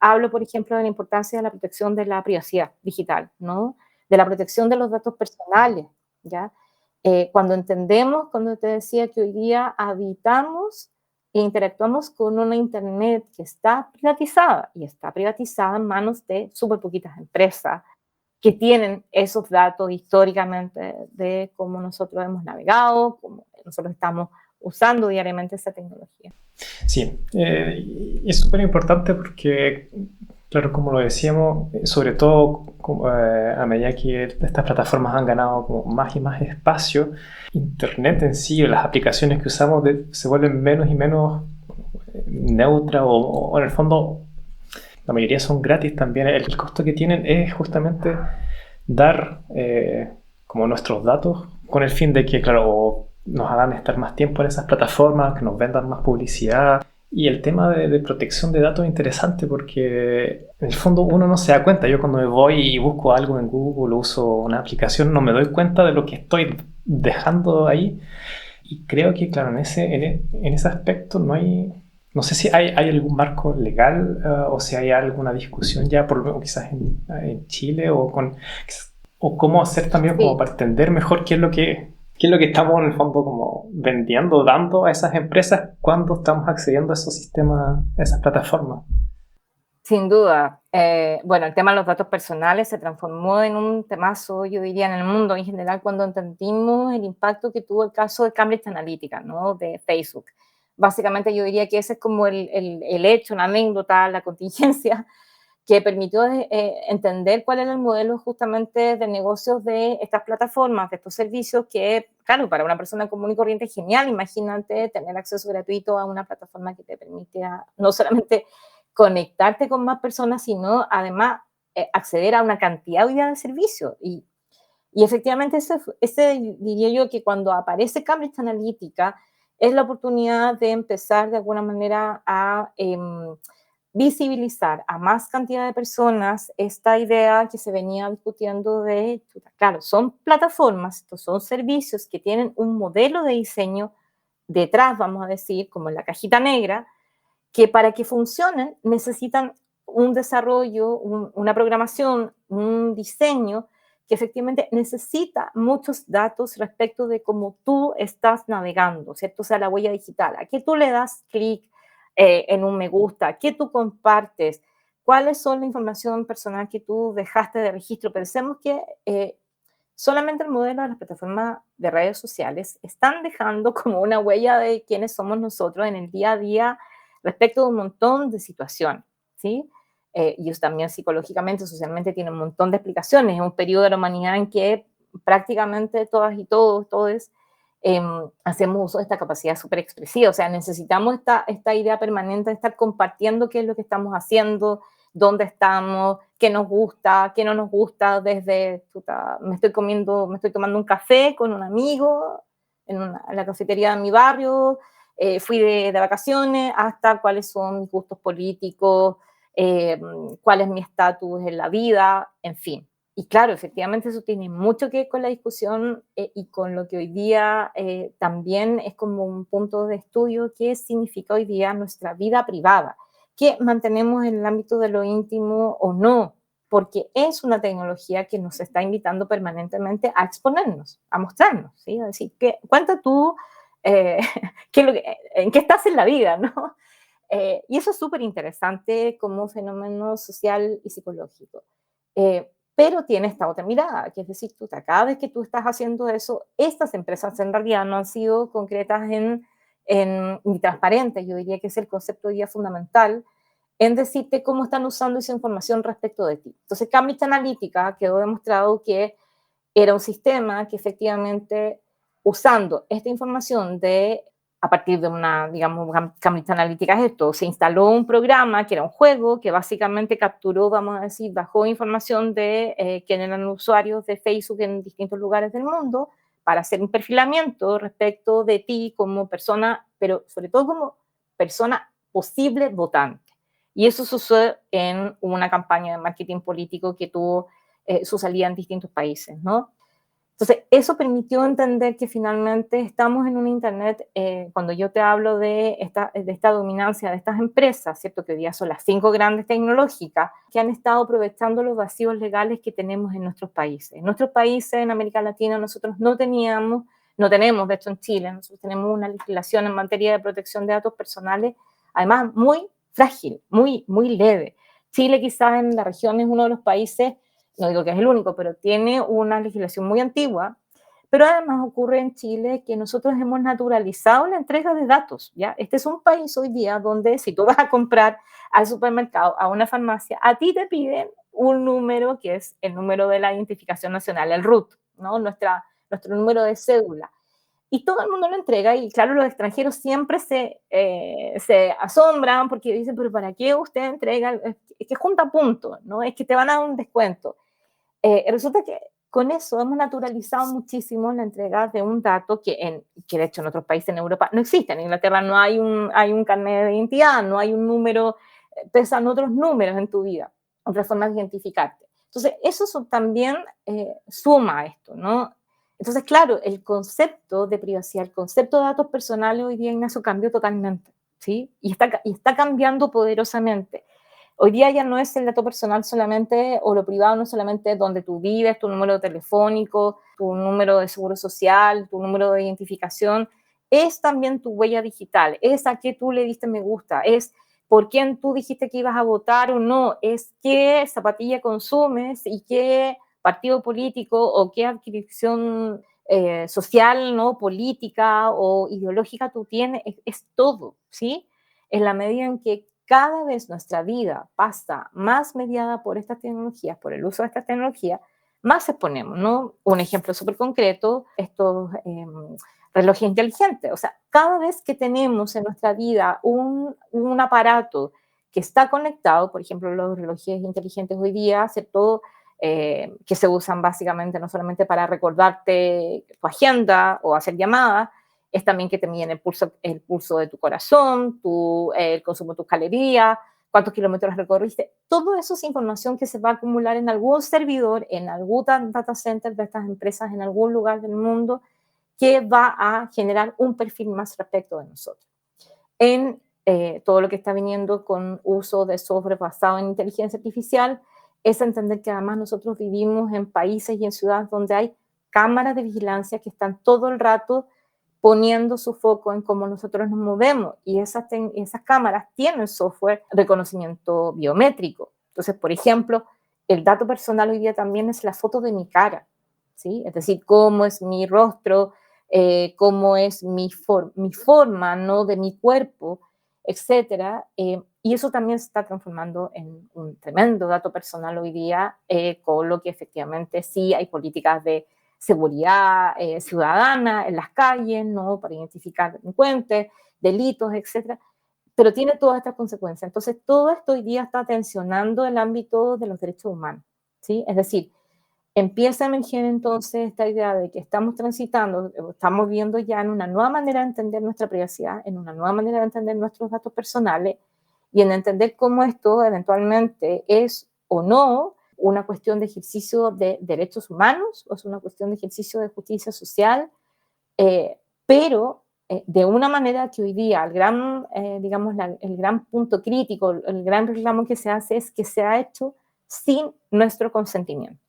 hablo, por ejemplo, de la importancia de la protección de la privacidad digital, ¿no? De la protección de los datos personales, ¿ya? Cuando entendemos, cuando te decía que hoy día habitamos e interactuamos con una Internet que está privatizada y está privatizada en manos de súper poquitas empresas que tienen esos datos históricamente de cómo nosotros hemos navegado, cómo nosotros estamos usando diariamente esa tecnología. Sí, y es súper importante porque Claro, como lo decíamos, sobre todo a medida que estas plataformas han ganado como más y más espacio, Internet en sí, las aplicaciones que usamos se vuelven menos y menos neutras o en el fondo la mayoría son gratis también. El costo que tienen es justamente dar como nuestros datos con el fin de que, claro, nos hagan estar más tiempo en esas plataformas, que nos vendan más publicidad. Y el tema de protección de datos es interesante porque en el fondo uno no se da cuenta. Yo cuando me voy y busco algo en Google o uso una aplicación no me doy cuenta de lo que estoy dejando ahí. Y creo que, claro, en ese aspecto no hay... No sé si hay algún marco legal o si hay alguna discusión ya, por lo menos quizás en Chile o cómo hacer también como Sí, para entender mejor qué es lo que estamos en el fondo como vendiendo, dando a esas empresas cuando estamos accediendo a esos sistemas, a esas plataformas. sin duda. Bueno, el tema de los datos personales se transformó en un temazo, yo diría, en el mundo en general, cuando entendimos el impacto que tuvo el caso de Cambridge Analytica, ¿no? De Facebook. Básicamente yo diría que ese es como el hecho, una anécdota, la contingencia que permitió entender cuál era el modelo justamente de negocios de estas plataformas, de estos servicios, que, claro, para una persona común y corriente es genial. Imagínate tener acceso gratuito a una plataforma que te permite no solamente conectarte con más personas, sino además acceder a una cantidad hoy día de servicios. Y efectivamente, ese diría yo que cuando aparece Cambridge Analytica, es la oportunidad de empezar de alguna manera a visibilizar a más cantidad de personas esta idea que se venía discutiendo de, claro, son plataformas, estos son servicios que tienen un modelo de diseño detrás, vamos a decir, como en la cajita negra, que para que funcionen necesitan un desarrollo, una programación, un diseño que efectivamente necesita muchos datos respecto de cómo tú estás navegando, ¿cierto? O sea, la huella digital, a qué tú le das clic en un me gusta, qué tú compartes, cuáles son la información personal que tú dejaste de registro. Pensemos que solamente el modelo de las plataformas de redes sociales están dejando como una huella de quiénes somos nosotros en el día a día respecto de un montón de situaciones, ¿sí? Y eso también psicológicamente, socialmente tiene un montón de explicaciones. Es un periodo de la humanidad en que prácticamente todas y todos hacemos uso de esta capacidad súper expresiva. O sea, necesitamos esta idea permanente de estar compartiendo qué es lo que estamos haciendo, dónde estamos, qué nos gusta, qué no nos gusta, desde, puta, me estoy tomando un café con un amigo en la cafetería de mi barrio, fui de vacaciones, hasta cuáles son mis gustos políticos, eh, cuál es mi estatus en la vida, en fin. Y claro, efectivamente eso tiene mucho que ver con la discusión y con lo que hoy día también es como un punto de estudio, qué significa hoy día nuestra vida privada, qué mantenemos en el ámbito de lo íntimo o no, porque es una tecnología que nos está invitando permanentemente a exponernos, a mostrarnos, ¿sí? A decir, cuenta tú eh, en qué estás en la vida, ¿no? Y eso es súper interesante como fenómeno social y psicológico. Pero tiene esta otra mirada, que es decir, cada vez que tú estás haciendo eso, estas empresas en realidad no han sido concretas ni transparentes. Yo diría que es el concepto hoy día fundamental en decirte cómo están usando esa información respecto de ti. Entonces, Cambridge Analytica quedó demostrado que era un sistema que efectivamente, usando esta información a partir de una, digamos, Cambridge Analytica es esto, se instaló un programa que era un juego que básicamente capturó, vamos a decir, bajó información de quién eran los usuarios de Facebook en distintos lugares del mundo para hacer un perfilamiento respecto de ti como persona, pero sobre todo como persona posible votante. Y eso sucede en una campaña de marketing político que tuvo su salida en distintos países, ¿no? Entonces, eso permitió entender que finalmente estamos en un Internet, cuando yo te hablo de esta dominancia de estas empresas, ¿cierto? Que hoy día son las 5 grandes tecnológicas, que han estado aprovechando los vacíos legales que tenemos en nuestros países. En nuestros países, en América Latina, nosotros no tenemos, de hecho en Chile, nosotros tenemos una legislación en materia de protección de datos personales, además muy frágil, muy, muy leve. Chile quizás en la región es uno de los países, no digo que es el único, pero tiene una legislación muy antigua, Pero además ocurre en Chile que nosotros hemos naturalizado la entrega de datos, ¿ya? Este es un país hoy día donde si tú vas a comprar al supermercado, a una farmacia, a ti te piden un número que es el número de la identificación nacional, el RUT, ¿no? Nuestro número de cédula. Y todo el mundo lo entrega y claro, los extranjeros siempre se asombran porque dicen, pero ¿para qué usted entrega? Es que junta puntos, ¿no? Es que te van a dar un descuento. Resulta que con eso hemos naturalizado muchísimo la entrega de un dato que de hecho en otros países en Europa no existe. En Inglaterra no hay un carnet de identidad, no hay un número, pesan otros números en tu vida, otras formas de identificarte. Entonces, también suma a esto, ¿no? Entonces, claro, el concepto de privacidad, el concepto de datos personales hoy día, Ignacio, cambió totalmente, ¿sí? Y está cambiando poderosamente. Hoy día ya no es el dato personal solamente, o lo privado no solamente donde tú vives, tu número telefónico, tu número de seguro social, tu número de identificación, es también tu huella digital, es a qué tú le diste me gusta, es por quién tú dijiste que ibas a votar o no, es qué zapatilla consumes y qué partido político o qué adquisición social, ¿no? Política o ideológica tú tienes, es todo, ¿sí? En la medida en que cada vez nuestra vida pasa más mediada por estas tecnologías, por el uso de estas tecnologías, más exponemos, ¿no? Un ejemplo súper concreto, estos relojes inteligentes. O sea, cada vez que tenemos en nuestra vida un aparato que está conectado, por ejemplo, los relojes inteligentes hoy día, ¿cierto? Que se usan básicamente no solamente para recordarte tu agenda o hacer llamadas, es también que te miden el pulso de tu corazón, el consumo de tus calorías, cuántos kilómetros recorriste. Todo eso es información que se va a acumular en algún servidor, en algún data center de estas empresas, en algún lugar del mundo, que va a generar un perfil más respecto de nosotros. En todo lo que está viniendo con uso de software basado en inteligencia artificial, es entender que además nosotros vivimos en países y en ciudades donde hay cámaras de vigilancia que están todo el rato poniendo su foco en cómo nosotros nos movemos y esas cámaras tienen software de reconocimiento biométrico. Entonces, por ejemplo, el dato personal hoy día también es la foto de mi cara, ¿sí? Es decir, cómo es mi rostro, cómo es mi forma, ¿no? De mi cuerpo, etcétera. Y eso también se está transformando en un tremendo dato personal hoy día, con lo que efectivamente sí hay políticas de seguridad ciudadana en las calles, ¿no? Para identificar delincuentes, delitos, etcétera, pero tiene todas estas consecuencias. Entonces, todo esto hoy día está tensionando el ámbito de los derechos humanos, ¿sí? Es decir, empieza a emerger entonces esta idea de que estamos transitando, estamos viendo ya en una nueva manera de entender nuestra privacidad, en una nueva manera de entender nuestros datos personales y en entender cómo esto eventualmente es o no una cuestión de ejercicio de derechos humanos o es una cuestión de ejercicio de justicia social, pero de una manera que hoy día digamos, el gran punto crítico, el gran reclamo que se hace es que se ha hecho sin nuestro consentimiento.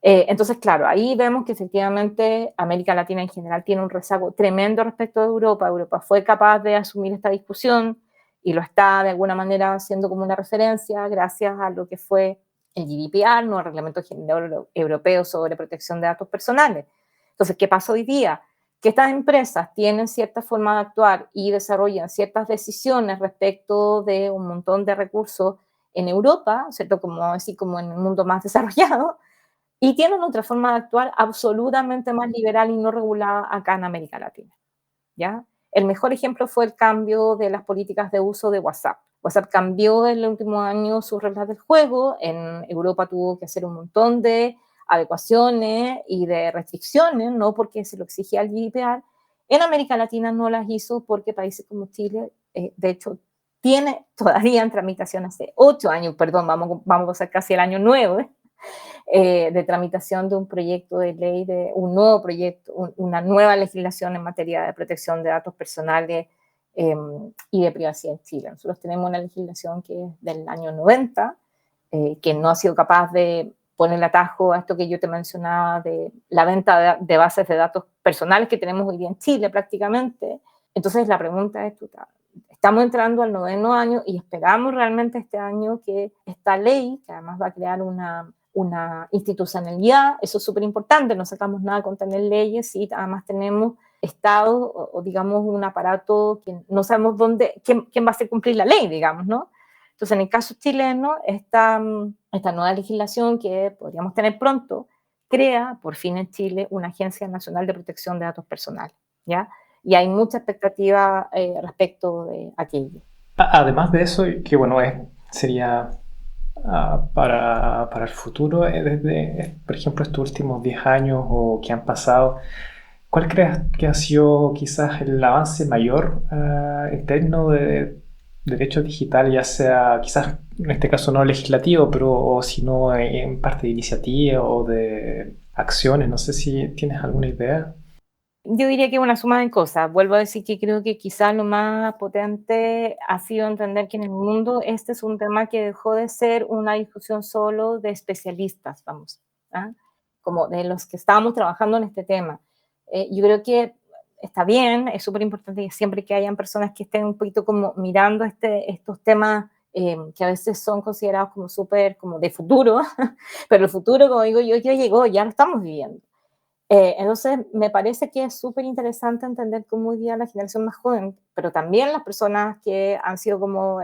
Entonces, claro, ahí vemos que efectivamente América Latina en general tiene un rezago tremendo respecto de Europa. Europa fue capaz de asumir esta discusión y lo está de alguna manera haciendo como una referencia gracias a lo que fue el GDPR, ¿no? El Reglamento General Europeo sobre Protección de Datos Personales. Entonces, ¿qué pasa hoy día? Que estas empresas tienen cierta forma de actuar y desarrollan ciertas decisiones respecto de un montón de recursos en Europa, ¿cierto? Como, así como en el mundo más desarrollado, y tienen otra forma de actuar absolutamente más liberal y no regulada acá en América Latina, ¿ya? El mejor ejemplo fue el cambio de las políticas de uso de WhatsApp. WhatsApp cambió en el último año sus reglas del juego. En Europa tuvo que hacer un montón de adecuaciones y de restricciones, no porque se lo exigía el GDPR. En América Latina no las hizo porque países como Chile, de hecho, tiene todavía en tramitación hace 8 años, perdón, vamos a pasar casi el año 9, de tramitación de un proyecto de ley, de un nuevo proyecto, una nueva legislación en materia de protección de datos personales y de privacidad en Chile. Nosotros tenemos una legislación que es del año 90, que no ha sido capaz de poner el atajo a esto que yo te mencionaba de la venta de bases de datos personales que tenemos hoy día en Chile prácticamente. Entonces la pregunta es, estamos entrando al 9º año y esperamos realmente este año que esta ley, que además va a crear una una institucionalidad, eso es súper importante, no sacamos nada con tener leyes y además tenemos Estado o digamos un aparato que no sabemos quién va a hacer cumplir la ley, digamos, ¿no? Entonces, en el caso chileno, esta nueva legislación que podríamos tener pronto crea por fin en Chile una Agencia Nacional de Protección de Datos Personales, ¿ya? Y hay mucha expectativa respecto de aquello. Además de eso, que bueno, sería para el futuro, desde, por ejemplo, estos últimos 10 años o que han pasado, ¿cuál crees que ha sido quizás el avance mayor en términos de derechos digitales, ya sea quizás en este caso no legislativo, pero o sino en parte de iniciativa o de acciones? No sé si tienes alguna idea. Yo diría que una suma de cosas. Vuelvo a decir que creo que quizás lo más potente ha sido entender que en el mundo este es un tema que dejó de ser una discusión solo de especialistas, vamos, ¿ah? Como de los que estábamos trabajando en este tema. Yo creo que está bien, es súper importante que siempre que hayan personas que estén un poquito como mirando estos temas que a veces son considerados como súper como de futuro, pero el futuro, como digo yo, ya llegó, ya lo estamos viviendo. Entonces, me parece que es súper interesante entender cómo hoy día la generación más joven, pero también las personas que han sido como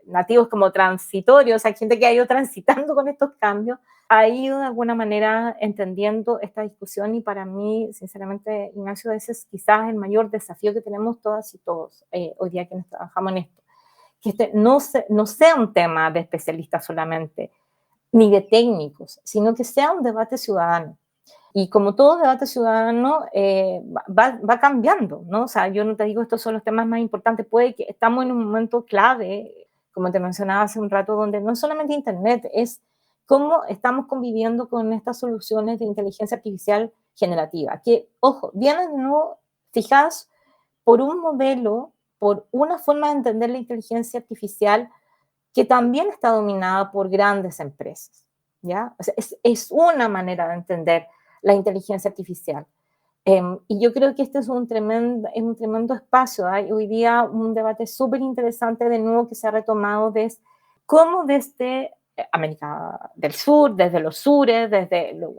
nativos como transitorios, hay gente que ha ido transitando con estos cambios, ha ido de alguna manera entendiendo esta discusión y para mí, sinceramente, Ignacio, ese es quizás el mayor desafío que tenemos todas y todos hoy día quienes trabajamos en esto, que no sea un tema de especialistas solamente, ni de técnicos, sino que sea un debate ciudadano. Y como todo debate ciudadano, va cambiando, ¿no? O sea, yo no te digo estos son los temas más importantes, puede que estamos en un momento clave, como te mencionaba hace un rato, donde no es solamente Internet, es cómo estamos conviviendo con estas soluciones de inteligencia artificial generativa, que, ojo, vienen, ¿no? Fijadas por un modelo, por una forma de entender la inteligencia artificial que también está dominada por grandes empresas, ¿ya? O sea, es una manera de entender la inteligencia artificial. Y yo creo que este es un tremendo espacio. Hay hoy día un debate súper interesante de nuevo que se ha retomado de cómo desde América del Sur, desde los sures, desde lo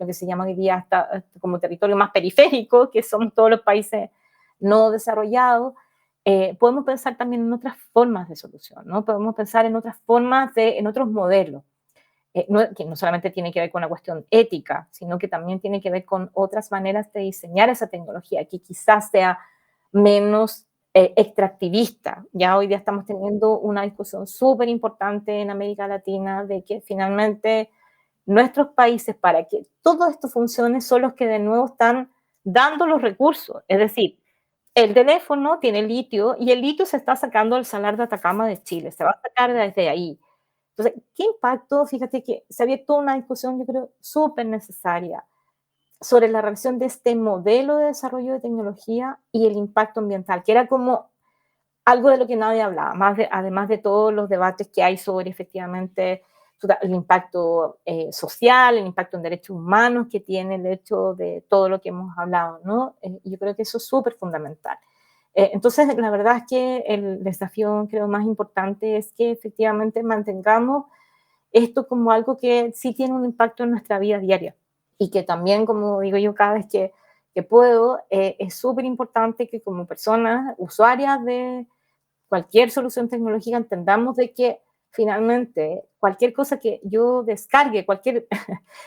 que se llama hoy día hasta como territorio más periférico, que son todos los países no desarrollados, podemos pensar también en otras formas de solución, ¿no? Podemos pensar en otras formas, en otros modelos, que no solamente tiene que ver con la cuestión ética, sino que también tiene que ver con otras maneras de diseñar esa tecnología, que quizás sea menos extractivista. Ya hoy día estamos teniendo una discusión súper importante en América Latina de que finalmente nuestros países, para que todo esto funcione, son los que de nuevo están dando los recursos. Es decir, el teléfono tiene litio y el litio se está sacando del Salar de Atacama de Chile, se va a sacar desde ahí. Entonces, ¿qué impacto? Fíjate que se ha abierto una discusión, yo creo, súper necesaria sobre la relación de este modelo de desarrollo de tecnología y el impacto ambiental, que era como algo de lo que nadie hablaba, además de todos los debates que hay sobre efectivamente el impacto social, el impacto en derechos humanos que tiene el hecho de todo lo que hemos hablado, ¿no? Yo creo que eso es súper fundamental. Entonces, la verdad es que el desafío, creo, más importante es que efectivamente mantengamos esto como algo que sí tiene un impacto en nuestra vida diaria y que también, como digo yo cada vez que puedo, es súper importante que como personas usuarias de cualquier solución tecnológica entendamos de que finalmente cualquier cosa que yo descargue, cualquier,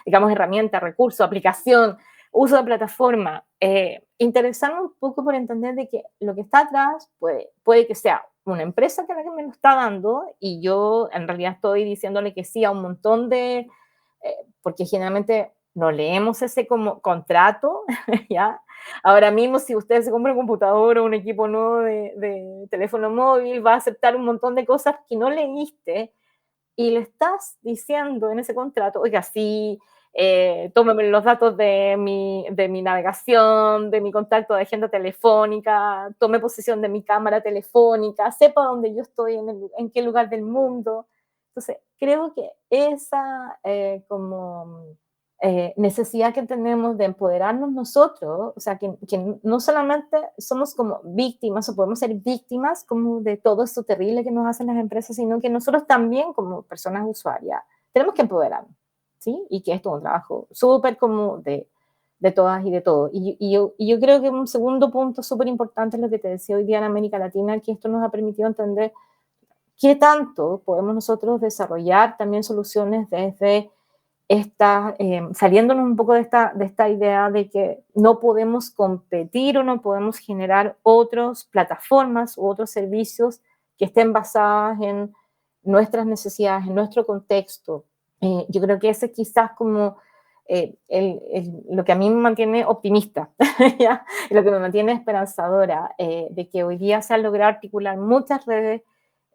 digamos, herramienta, recurso, aplicación, uso de plataforma, interesarme un poco por entender de que lo que está atrás puede que sea una empresa que la que me lo está dando y yo en realidad estoy diciéndole que sí a un montón porque generalmente no leemos ese como contrato, ¿ya? Ahora mismo, si usted se compra un computador o un equipo nuevo de teléfono móvil, va a aceptar un montón de cosas que no leíste y le estás diciendo en ese contrato, oiga, sí, tómeme los datos de mi navegación, de mi contacto de agenda telefónica, tome posesión de mi cámara telefónica, sepa dónde yo estoy, en qué lugar del mundo. Entonces, creo que esa como necesidad que tenemos de empoderarnos nosotros, o sea, que no solamente somos como víctimas o podemos ser víctimas como de todo esto terrible que nos hacen las empresas, sino que nosotros también como personas usuarias tenemos que empoderarnos, ¿sí? Y que esto es un trabajo súper como de todas y de todo. Y yo creo que un segundo punto súper importante es lo que te decía hoy día en América Latina, que esto nos ha permitido entender qué tanto podemos nosotros desarrollar también soluciones desde saliéndonos un poco de esta idea de que no podemos competir o no podemos generar otras plataformas u otros servicios que estén basadas en nuestras necesidades, en nuestro contexto. Yo creo que ese quizás como lo que a mí me mantiene optimista, ¿ya? Lo que me mantiene esperanzadora, de que hoy día se han logrado articular muchas redes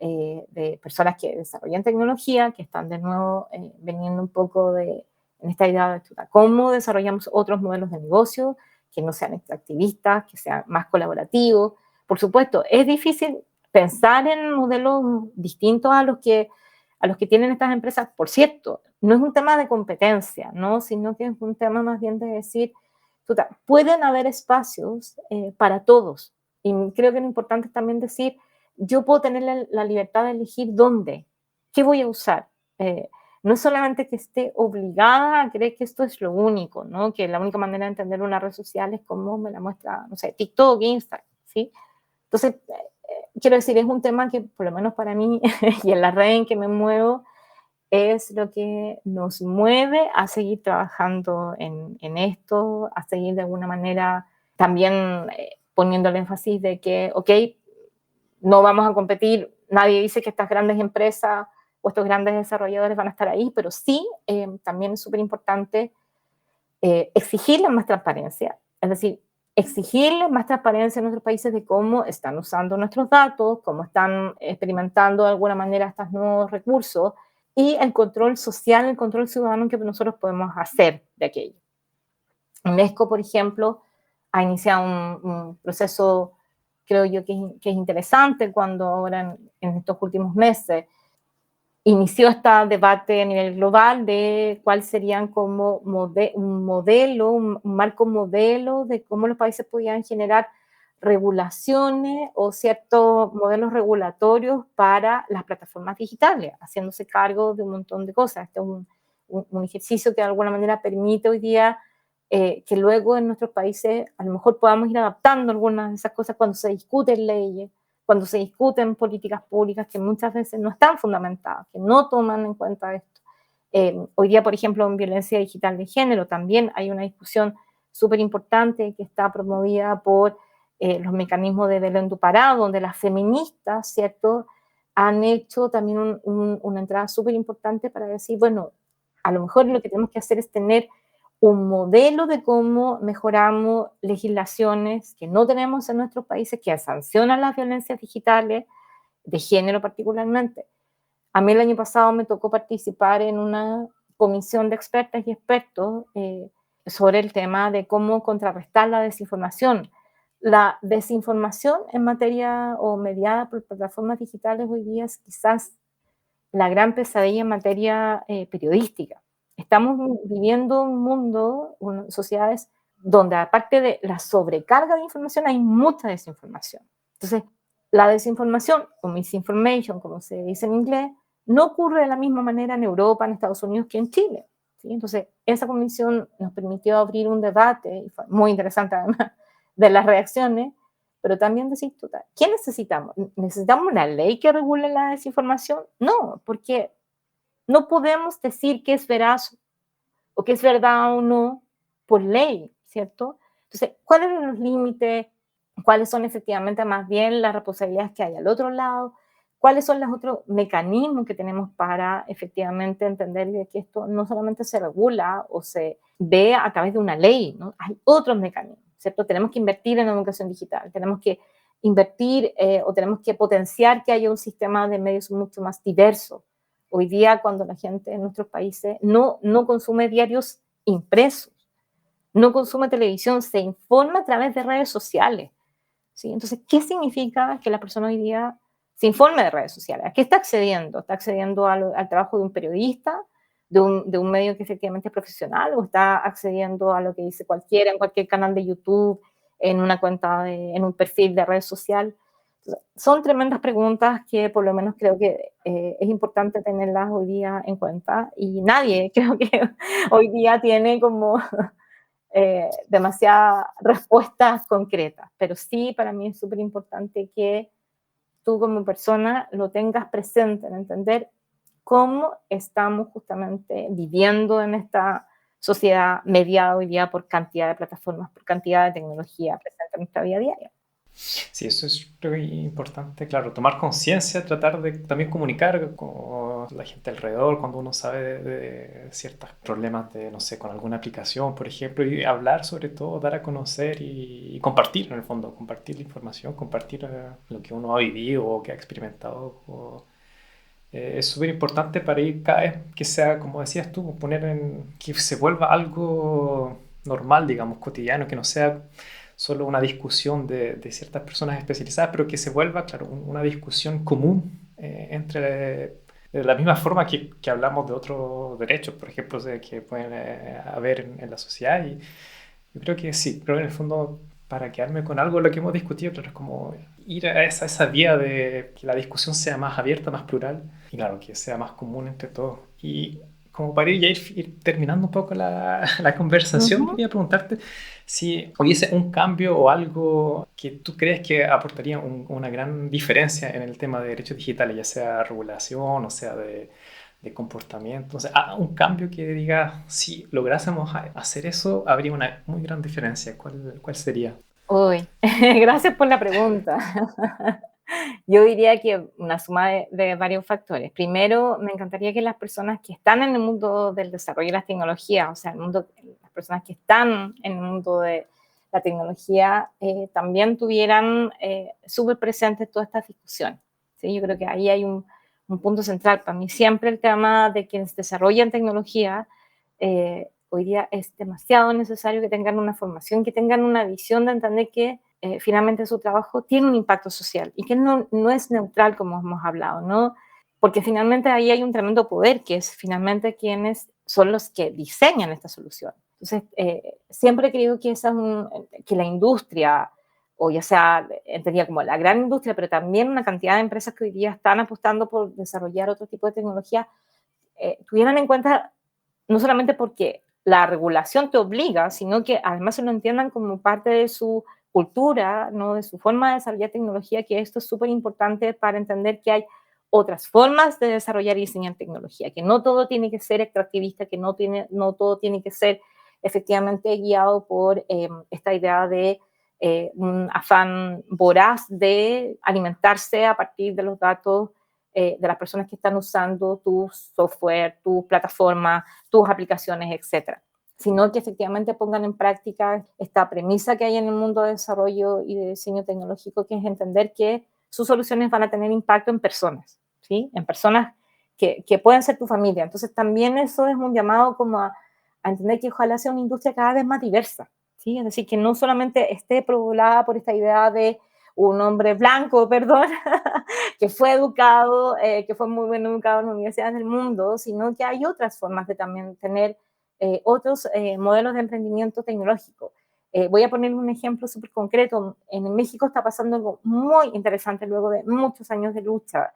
de personas que desarrollan tecnología, que están de nuevo veniendo un poco en esta idea de cómo desarrollamos otros modelos de negocio que no sean extractivistas, que sean más colaborativos. Por supuesto, es difícil pensar en modelos distintos a los que tienen estas empresas. Por cierto, no es un tema de competencia, ¿no? Sino que es un tema más bien de decir, pueden haber espacios para todos. Y creo que lo importante es también decir, yo puedo tener la libertad de elegir dónde, qué voy a usar. Eh, no es solamente que esté obligada a creer que esto es lo único, ¿no? Que la única manera de entender una red social es como me la muestra, no sé, TikTok, Instagram, ¿sí? Entonces, quiero decir, es un tema que por lo menos para mí y en la red en que me muevo, es lo que nos mueve a seguir trabajando en esto, a seguir de alguna manera también poniendo el énfasis de que, ok, no vamos a competir, nadie dice que estas grandes empresas o estos grandes desarrolladores van a estar ahí, pero sí, también es súper importante exigirles más transparencia, es decir, exigirles más transparencia en nuestros países de cómo están usando nuestros datos, cómo están experimentando de alguna manera estos nuevos recursos y el control social, el control ciudadano que nosotros podemos hacer de aquello. UNESCO, por ejemplo, ha iniciado un proceso, creo yo, que es interesante cuando ahora en estos últimos meses inició este debate a nivel global de cuál serían como un modelo, un marco modelo de cómo los países podían generar regulaciones o ciertos modelos regulatorios para las plataformas digitales, haciéndose cargo de un montón de cosas. Este es un ejercicio que de alguna manera permite hoy día que luego en nuestros países a lo mejor podamos ir adaptando algunas de esas cosas cuando se discuten leyes, cuando se discuten políticas públicas que muchas veces no están fundamentadas, que no toman en cuenta esto. Hoy día, por ejemplo, en violencia digital de género también hay una discusión súper importante que está promovida por los mecanismos de Belén do Pará, donde las feministas, ¿cierto?, han hecho también una entrada súper importante para decir, bueno, a lo mejor lo que tenemos que hacer es tener un modelo de cómo mejoramos legislaciones que no tenemos en nuestros países que sancionan las violencias digitales, de género particularmente. A mí el año pasado me tocó participar en una comisión de expertas y expertos sobre el tema de cómo contrarrestar la desinformación. La desinformación en materia o mediada por plataformas digitales hoy día es quizás la gran pesadilla en materia periodística. Estamos viviendo un mundo, sociedades donde aparte de la sobrecarga de información hay mucha desinformación. Entonces, la desinformación o misinformation, como se dice en inglés, no ocurre de la misma manera en Europa, en Estados Unidos que en Chile, ¿sí? Entonces, esa comisión nos permitió abrir un debate, y fue muy interesante además, de las reacciones, pero también decir, ¿qué necesitamos? ¿Necesitamos una ley que regule la desinformación? No, porque no podemos decir que es veraz o que es verdad o no por ley, ¿cierto? Entonces, ¿cuáles son los límites? ¿Cuáles son efectivamente más bien las responsabilidades que hay al otro lado? ¿Cuáles son los otros mecanismos que tenemos para efectivamente entender que esto no solamente se regula o se ve a través de una ley, ¿no? Hay otros mecanismos, ¿cierto? Tenemos que invertir en educación digital, tenemos que invertir o tenemos que potenciar que haya un sistema de medios mucho más diverso. Hoy día, cuando la gente en nuestros países no consume diarios impresos, no consume televisión, se informa a través de redes sociales, ¿sí? Entonces, ¿qué significa que la persona hoy día se informe de redes sociales? ¿A qué está accediendo? ¿Está accediendo al trabajo de un periodista, de un medio que efectivamente es profesional, o está accediendo a lo que dice cualquiera en cualquier canal de YouTube, en una cuenta, en un perfil de red social? Son tremendas preguntas que por lo menos creo que es importante tenerlas hoy día en cuenta y nadie creo que hoy día tiene como demasiadas respuestas concretas, pero sí para mí es súper importante que tú como persona lo tengas presente en entender cómo estamos justamente viviendo en esta sociedad mediada hoy día por cantidad de plataformas, por cantidad de tecnología presente en nuestra vida diaria. Sí, eso es creo que importante, claro, tomar conciencia, tratar de también comunicar con la gente alrededor cuando uno sabe de ciertos problemas de, no sé, con alguna aplicación, por ejemplo, y hablar sobre todo, dar a conocer y compartir, en el fondo, compartir la información, compartir lo que uno ha vivido o que ha experimentado. Es súper importante para ir cada vez que sea, como decías tú, poner en que se vuelva algo normal, digamos, cotidiano, que no sea solo una discusión de ciertas personas especializadas, pero que se vuelva, claro, una discusión común entre, de la misma forma que hablamos de otros derechos, por ejemplo, de que pueden haber en la sociedad. Y yo creo que sí, creo que en el fondo, para quedarme con algo, lo que hemos discutido, claro, es como ir a esa vía de que la discusión sea más abierta, más plural, y claro, que sea más común entre todos. Y como para ir terminando un poco la conversación, Ujú. quería preguntarte si hubiese un cambio o algo que tú crees que aportaría una gran diferencia en el tema de derechos digitales, ya sea regulación o sea de comportamiento, o sea, un cambio que diga, si lográsemos hacer eso, habría una muy gran diferencia. ¿Cuál sería? Uy, gracias por la pregunta. Yo diría que una suma de varios factores. Primero, me encantaría que las personas que están en el mundo del desarrollo de las tecnologías, o sea, las personas que están en el mundo de la tecnología, también tuvieran súper presentes todas estas discusiones. ¿Sí? Yo creo que ahí hay un punto central. Para mí siempre el tema de quienes desarrollan tecnología, hoy día es demasiado necesario que tengan una formación, que tengan una visión de entender que finalmente su trabajo tiene un impacto social y que no es neutral como hemos hablado, ¿no? Porque finalmente ahí hay un tremendo poder que es finalmente quienes son los que diseñan esta solución. Entonces, siempre he creído que, que la industria, o ya sea, entendía como la gran industria, pero también una cantidad de empresas que hoy día están apostando por desarrollar otro tipo de tecnología, tuvieran en cuenta no solamente porque la regulación te obliga, sino que además se lo entiendan como parte de su cultura, ¿no? De su forma de desarrollar tecnología, que esto es súper importante para entender que hay otras formas de desarrollar y diseñar tecnología, que no todo tiene que ser extractivista, que no todo tiene que ser efectivamente guiado por esta idea de un afán voraz de alimentarse a partir de los datos de las personas que están usando tu software, tu plataforma, tus aplicaciones, etcétera, sino que efectivamente pongan en práctica esta premisa que hay en el mundo de desarrollo y de diseño tecnológico, que es entender que sus soluciones van a tener impacto en personas, ¿sí? En personas que pueden ser tu familia. Entonces también eso es un llamado como a entender que ojalá sea una industria cada vez más diversa, ¿sí? Es decir, que no solamente esté poblada por esta idea de un hombre blanco, perdón, que fue educado, que fue muy bien educado en las universidades del mundo, sino que hay otras formas de también tener otros modelos de emprendimiento tecnológico. Voy a poner un ejemplo súper concreto. En México está pasando algo muy interesante luego de muchos años de lucha.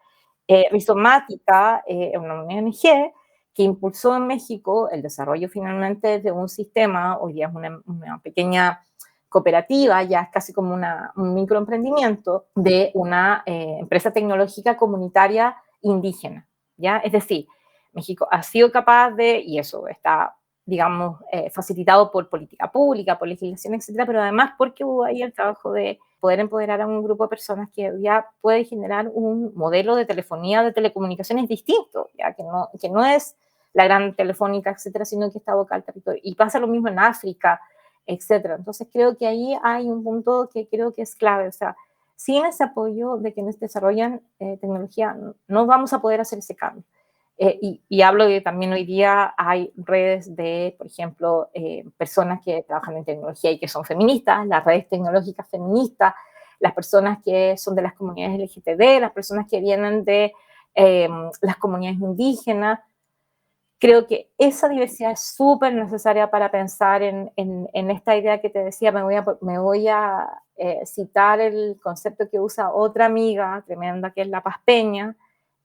Rizomática, una ONG que impulsó en México el desarrollo finalmente de un sistema, hoy día es una pequeña cooperativa, ya es casi como un microemprendimiento de una empresa tecnológica comunitaria indígena, ¿ya? Es decir, México ha sido capaz de, y eso está, digamos, facilitado por política pública, por legislación, etcétera, pero además porque hubo ahí el trabajo de poder empoderar a un grupo de personas que ya puede generar un modelo de telefonía, de telecomunicaciones distinto, ya que no es la gran telefónica, etcétera, sino que está vocal al territorio. Y pasa lo mismo en África, etcétera. Entonces creo que ahí hay un punto que creo que es clave, o sea, sin ese apoyo de quienes desarrollan tecnología, no vamos a poder hacer ese cambio. Y hablo de también hoy día hay redes de, por ejemplo, personas que trabajan en tecnología y que son feministas, las redes tecnológicas feministas, las personas que son de las comunidades LGTB, las personas que vienen de las comunidades indígenas, Creo que esa diversidad es súper necesaria para pensar en esta idea que te decía. Me voy a citar el concepto que usa otra amiga tremenda, que es la Paz Peña,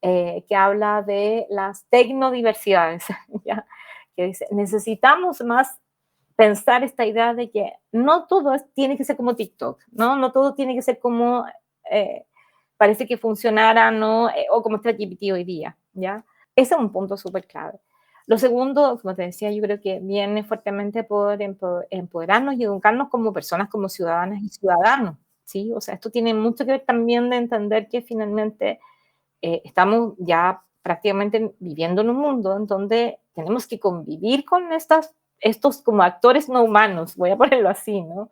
que habla de las tecnodiversidades, ¿ya? Que dice, necesitamos más pensar esta idea de que no todo tiene que ser como TikTok, ¿no? No todo tiene que ser como eh, parece que funcionara, ¿no? O como está GPT hoy día, ¿ya? Ese es un punto súper clave. Lo segundo, como te decía, yo creo que viene fuertemente por empoderarnos y educarnos como personas, como ciudadanas y ciudadanos, ¿sí? O sea, esto tiene mucho que ver también de entender que finalmente estamos ya prácticamente viviendo en un mundo en donde tenemos que convivir con estos como actores no humanos, voy a ponerlo así, ¿no?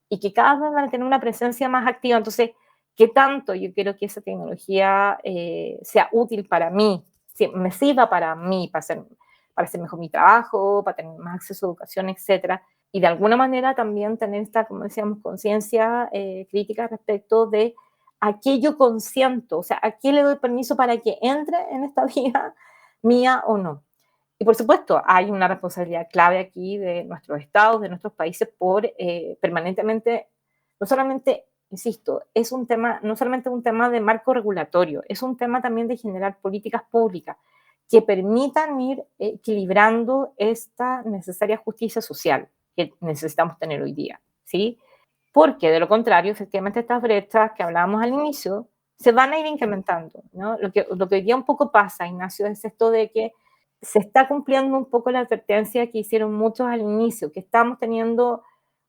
Y que cada vez van a tener una presencia más activa. Entonces, ¿qué tanto yo quiero que esa tecnología sea útil para mí, me sirva para mí, para hacer mejor mi trabajo, para tener más acceso a educación, etcétera? Y de alguna manera también tener esta, como decíamos, conciencia crítica respecto de a qué yo consiento, o sea, a qué le doy permiso para que entre en esta vida mía o no. Y por supuesto, hay una responsabilidad clave aquí de nuestros estados, de nuestros países, por permanentemente, no solamente, insisto, es un tema, no solamente un tema de marco regulatorio, es un tema también de generar políticas públicas que permitan ir equilibrando esta necesaria justicia social que necesitamos tener hoy día, ¿sí? Porque de lo contrario, efectivamente, estas brechas que hablábamos al inicio se van a ir incrementando, ¿no? Lo que hoy día un poco pasa, Ignacio, es esto de que se está cumpliendo un poco la advertencia que hicieron muchos al inicio, que estamos teniendo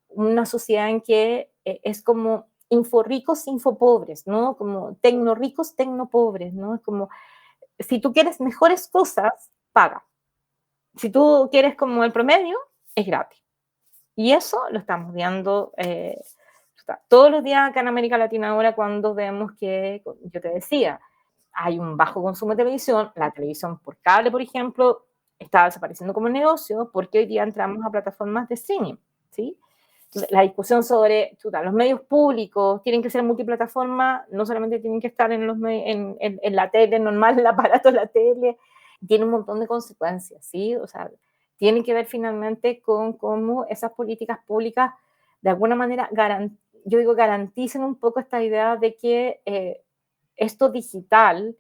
una sociedad en que es como inforricos, infopobres, ¿no? Como tecnorricos, tecnopobres, ¿no? Es como, si tú quieres mejores cosas, paga. Si tú quieres como el promedio, es gratis. Y eso lo estamos viendo todos los días acá en América Latina ahora cuando vemos que, yo te decía, hay un bajo consumo de televisión, la televisión por cable, por ejemplo, está desapareciendo como negocio porque hoy día entramos a plataformas de streaming, ¿sí? Entonces, la discusión sobre los medios públicos tienen que ser multiplataforma, no solamente tienen que estar en la tele normal, el aparato de la tele, tiene un montón de consecuencias, ¿sí? O sea, tiene que ver finalmente con cómo esas políticas públicas de alguna manera garanticen un poco esta idea de que esto digital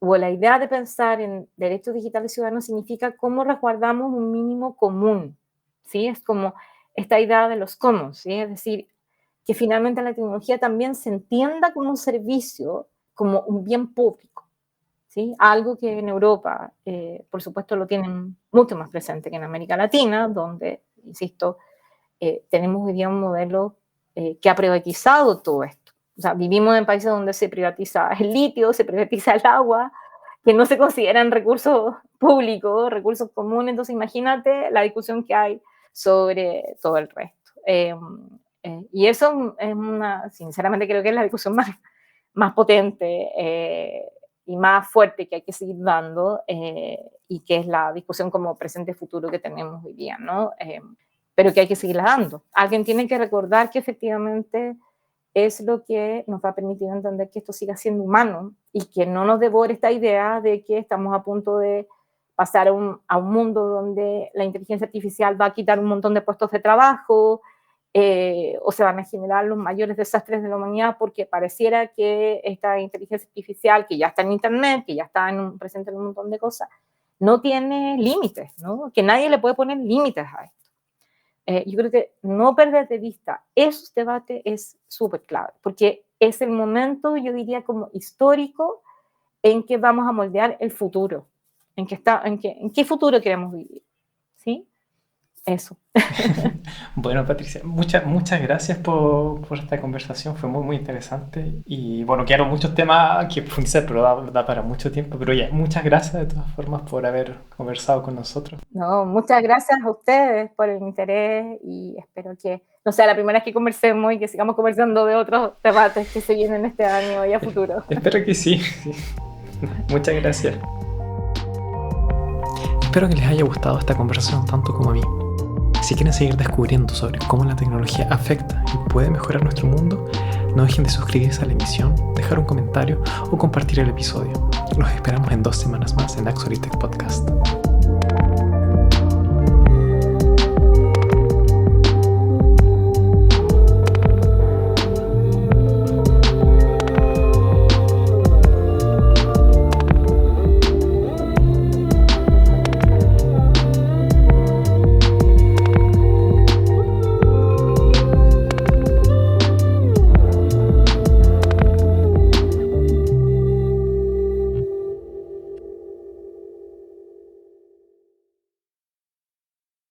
o la idea de pensar en derechos digitales ciudadanos significa cómo resguardamos un mínimo común, ¿sí? Es como esta idea de los commons, ¿sí? Es decir, que finalmente la tecnología también se entienda como un servicio, como un bien público, ¿sí? Algo que en Europa, por supuesto, lo tienen mucho más presente que en América Latina, donde, insisto, tenemos hoy día un modelo que ha privatizado todo esto. O sea, vivimos en países donde se privatiza el litio, se privatiza el agua, que no se consideran recursos públicos, recursos comunes. Entonces, imagínate la discusión que hay sobre todo el resto. Y eso es sinceramente creo que es la discusión más potente y más fuerte que hay que seguir dando y que es la discusión como presente-futuro que tenemos hoy día, ¿no? Pero que hay que seguirla dando. Alguien tiene que recordar que efectivamente es lo que nos va a permitir entender que esto siga siendo humano y que no nos devore esta idea de que estamos a punto de pasar a un mundo donde la inteligencia artificial va a quitar un montón de puestos de trabajo o se van a generar los mayores desastres de la humanidad porque pareciera que esta inteligencia artificial que ya está en internet, que ya está presente en un montón de cosas, no tiene límites, ¿no? Que nadie le puede poner límites a esto. Yo creo que no perder de vista esos debates es súper clave, porque es el momento, yo diría, como histórico en que vamos a moldear el futuro, en qué futuro queremos vivir, ¿sí? Eso. Bueno, Patricia, muchas gracias por esta conversación, fue muy interesante y bueno, quedaron muchos temas que profundizar, pero da para mucho tiempo, pero ya, muchas gracias de todas formas por haber conversado con nosotros. No, muchas gracias a ustedes por el interés y espero que no sea la primera vez que conversemos y que sigamos conversando de otros debates que se vienen este año y a futuro. Espero que sí. Muchas gracias. Espero que les haya gustado esta conversación tanto como a mí. Si quieren seguir descubriendo sobre cómo la tecnología afecta y puede mejorar nuestro mundo, no dejen de suscribirse a la emisión, dejar un comentario o compartir el episodio. Los esperamos en 2 semanas más en Axolitech Podcast.